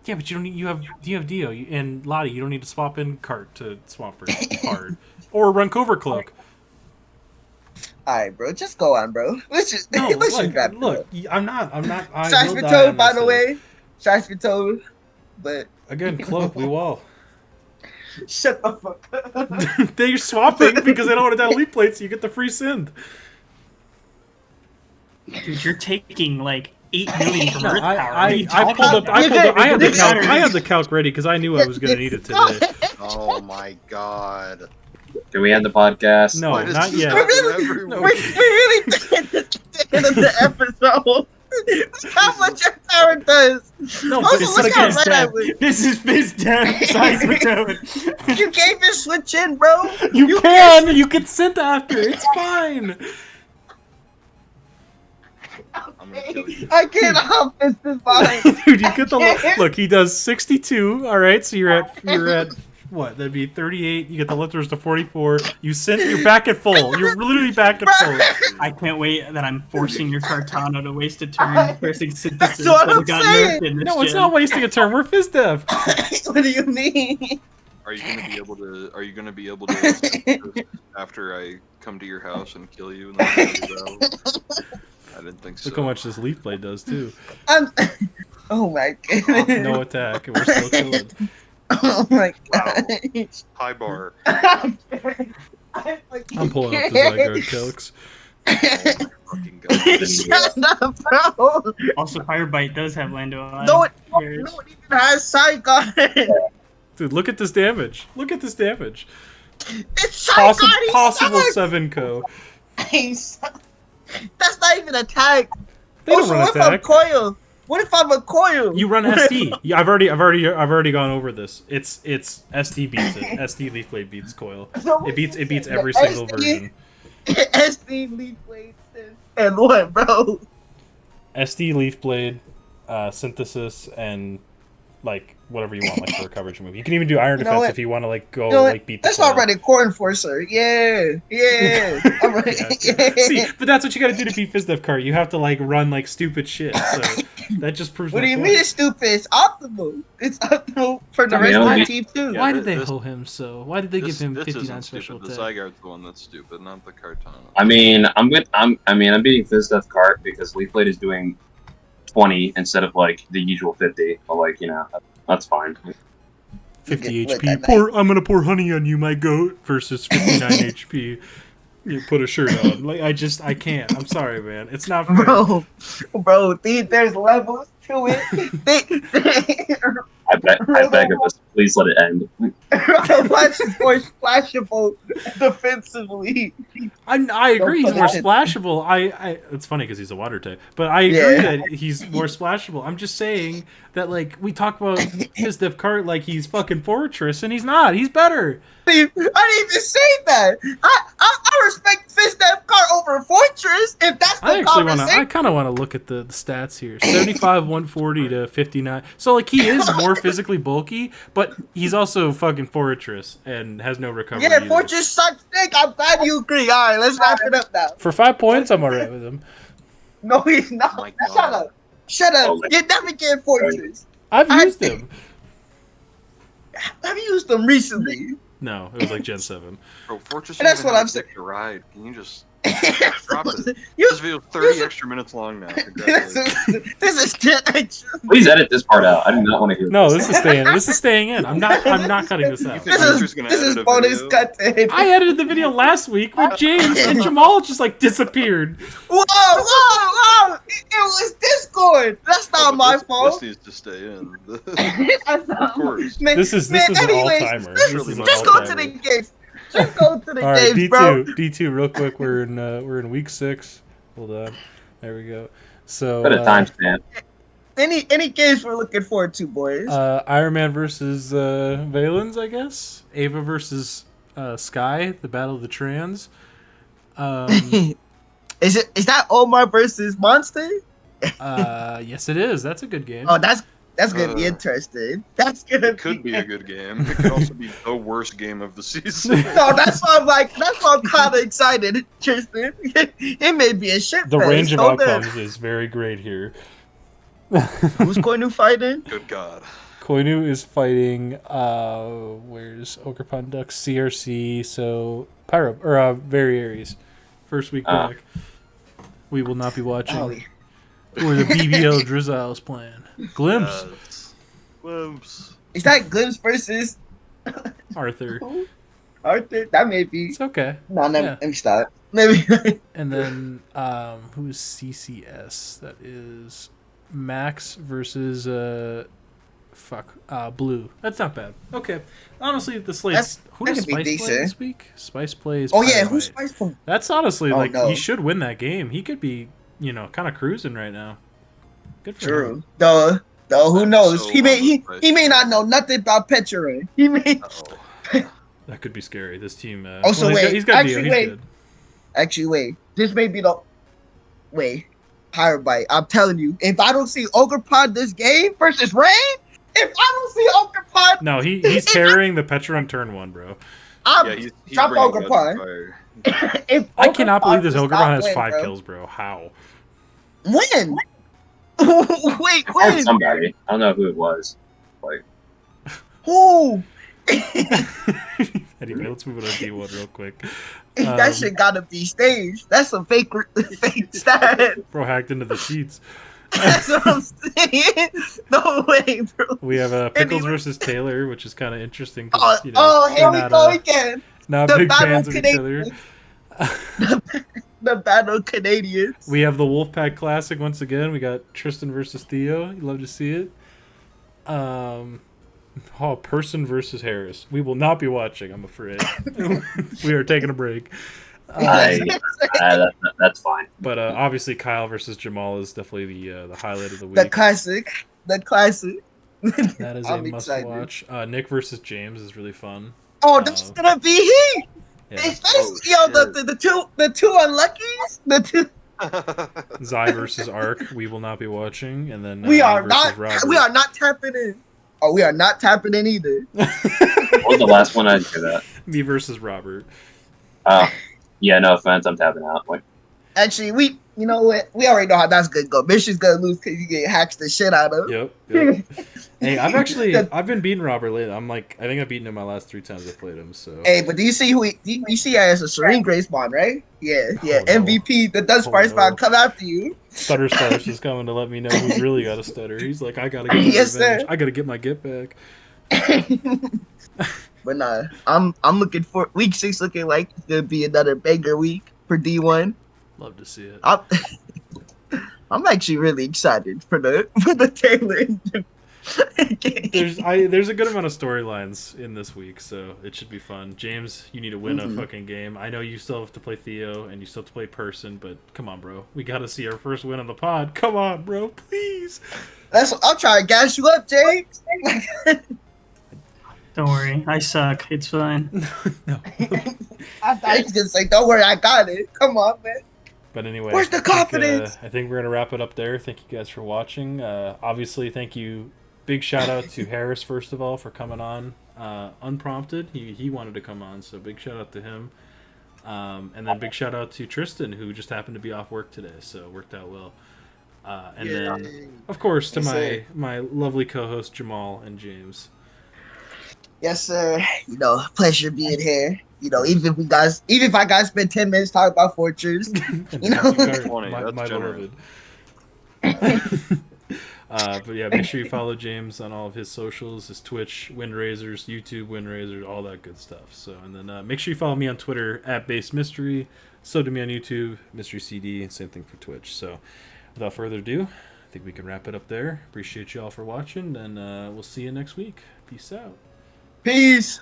Yeah, but you don't need. You have Dio and Lottie. You don't need to swap in Cart to Swampert hard, or run Covert Cloak. Alright, bro, just go on, bro. Let's just No, let's just wrap it look. up. I'm not. I Shots will for die Toad, on by this the hill. way. Shots for Toad. But Again, Cloak, we wall. shut the fuck up. They're swapping because they don't want to down elite plate, so you get the free synth. Dude, you're taking like 8 million from No, Earth Power. I pulled up. I had the calc ready because I knew I was gonna need it today. Oh my god. Can we end the podcast? No, Why does not this yet. happen every No. We week? really did the end of the episode. Look how much Earth Power does. No, Also, but it's look how again. red I went. This is FizzDev size for Toad. You gave his switch in, bro. You can synth after. It's fine. I'm gonna kill you. I can't help this line. Dude, you get the look. He does 62. All right, so you're at what? That'd be 38. You get the lifters to 44. You synth. You're back at full. You're literally back at full. I can't wait that I'm forcing your Cartana to waste a turn pressing synthesis That's what that I'm got saying. nerfed in this No, it's gen. not wasting a turn. We're FizzDev. What do you mean? Are you gonna be able to after I come to your house and kill you? And then kill you out? I didn't think so. Look how much this leaf blade does too. Oh my god. No attack, and we're still killing. Oh my god. High bar. I'm pulling up the Zygarde calcs. Fucking God. Shut up, bro. Also, Fire Bite does have Lando on. No, it Here's- even has Zygarde. Dude, look at this damage. Look at this damage. It's Zygarde. Possible 7-co. That's not even attack. They don't Also, run what if I'm attack. coil? What if I'm a coil? You run SD. Yeah, I've already gone over this. It's SD beats it. SD Leaf Blade beats Coil. It beats every single version. SD Leaf Blade and what, bro? SD Leaf Blade, Synthesis, and like whatever you want, like for a coverage move. You can even do Iron Defense if you want to like go like beat the That's coil. already Core Enforcer. Yeah. I'm ready. See, but that's what you got to do to beat FizzDev Cart. You have to like run like stupid shit. So that just proves. What my do you point. mean it's stupid? It's optimal. It's optimal for the rest of the team too. Why did they hoe him so? Why did they give him 59 isn't special stupid. attack? The Zygarde's the one that's stupid, not the Kartana. I'm beating FizzDeath Cart because Leaf Blade is doing 20 instead of like the usual 50. But like, that's fine. 50 HP. I'm gonna pour honey on you, my goat. Versus 59 HP. You put a shirt on. Like I can't. I'm sorry, man. It's not fair. Bro. There's levels to it. I beg of us, please let it end. Flash is more splashable defensively. I agree. He's more splashable. It's funny because he's a water type, but I agree that he's more splashable. I'm just saying that like we talk about FizzDev Cart like he's fucking Fortress, and he's not. He's better. I didn't even say that. I respect FizzDev Cart over Fortress. If that's the conversation. I kind of want to look at the stats here. 75, 140 to 59. So like he is more physically bulky, but he's also fucking Fortress and has no recovery. Yeah, either. Fortress sucks dick. I'm glad you agree. All right, let's wrap it up now. For 5 points, I'm alright with him. No, he's not. Shut up. You never get Fortress. I've used him. Have you used them recently? No, it was like Gen 7. Bro, Fortress that's what I'm saying. To ride. Can you just drop it? You- This video 30 extra minutes long now. This is 10 extra. Please edit this part out. I do not want to hear No, this is staying. This is staying in. I'm not cutting this out. This is bonus content. I edited the video last week where James and Jamal just like disappeared. Whoa! It was Discord. That's not my fault. This needs to stay in. Of course. This is an all-timer. Just go to the games. Just go to the All right, games, bro. D2, real quick. We're in week 6. Hold on. There we go. So put a timestamp. Any games we're looking forward to, boys? Iron Man versus Valens, I guess. Ava versus Sky, the Battle of the Trans. Is that Omar versus Monster? Yes, it is. That's a good game. Oh, that's gonna be interesting. It could be a good game. It could also be the worst game of the season. No, that's why I'm kind of excited, Tristan. It may be a shit. The range of outcomes is very great here. Who's going to fight in? Good God. Koinu is fighting. Where's Ogerpon Ducks? CRC. So Pyro or Very Aries. First week back. We will not be watching. Or the BBL Drizzle's playing. Glimpse. Glimpse. Is that Glimpse versus Arthur? Arthur? That may be. It's okay. No, let me stop. Maybe. And then who's CCS? That is Max versus Blue. That's not bad. Okay. Honestly, the slate's who does Spice play this week? Spice plays. Oh yeah, who's Spice play? That's honestly he should win that game. He could be, kind of cruising right now. Good for him. Though who knows? So he may not know nothing about Petra. He may. That could be scary. This team. Also, he's got Dio. He's good. Actually, wait. This may be the Pyrobyte. I'm telling you, if I don't see Ogerpod this game versus Rain, if I don't see Ogerpod, no, he's carrying the Petra on turn 1, bro. He's drop Ogerpod. I cannot believe this Ogerpod has 5 kills, bro. How? When? Wait, when? Somebody. I don't know who it was. Who? Anyway, let's move it on D1 real quick. That shit gotta be staged. That's a fake stat. Bro hacked into the sheets. That's what I'm saying. No way, bro. We have Pickles versus Taylor, which is kind of interesting. Here we go again. Not big fans of each other. The Battle Canadians. We have the Wolfpack Classic once again. We got Tristan versus Theo. You love to see it. Person versus Harris. We will not be watching, I'm afraid. We are taking a break. That's fine. But obviously, Kyle versus Jamal is definitely the highlight of the week. The classic. That is a must-watch. Nick versus James is really fun. Oh, that's gonna be he. Yeah. Especially, the two unluckies. The two. Zai versus Ark, we will not be watching, and then We are versus not. Robert. We are not tapping in. Oh, we are not tapping in either. What was the last one? I didn't hear that. Me versus Robert. Yeah, no offense, I'm tapping out. Like, Actually, you know what? We already know how that's gonna go. Michigan's gonna lose because you get hacked the shit out of. Yep. Hey, I've been beating Robert lately. I think I've beaten him my last 3 times I played him. So. Hey, but do you see you see as a Serene Grace Bond, right? Yeah. Oh, no. MVP, the Dust Sparks Bond come after you. Stutter Sparks is coming to let me know who's really got a stutter. He's like, I gotta get my Yes, revenge. sir. I gotta get my get back. But nah, I'm looking for week 6 looking like it's gonna be another banger week for D1. Love to see it. I'm actually really excited for the Taylor. There's a good amount of storylines in this week, so it should be fun. James, you need to win a fucking game. I know you still have to play Theo and you still have to play Person, but come on, bro. We gotta see our first win on the pod. Come on, bro, please. I'll try to gas you up, James. Don't worry, I suck. It's fine. No. I thought he was gonna say, "Don't worry, I got it." Come on, man. But anyway, Where's the confidence? I think we're gonna wrap it up there. Thank you guys for watching. Obviously, thank you. Big shout out to Harris first of all for coming on unprompted. He wanted to come on, so big shout out to him. And then big shout out to Tristan, who just happened to be off work today, so it worked out well. And then, of course, to my lovely co-host Jamal and James. Yes, sir. Pleasure being here. Even if I guys spend 10 minutes talking about Fortress, my beloved. But yeah, make sure you follow James on all of his socials, his Twitch, Windrazers, YouTube Windrazers, all that good stuff. So, and then make sure you follow me on Twitter @BasedMystery. So do me on YouTube, Mystery CD, and same thing for Twitch. So, without further ado, I think we can wrap it up there. Appreciate you all for watching, and we'll see you next week. Peace out. Peace.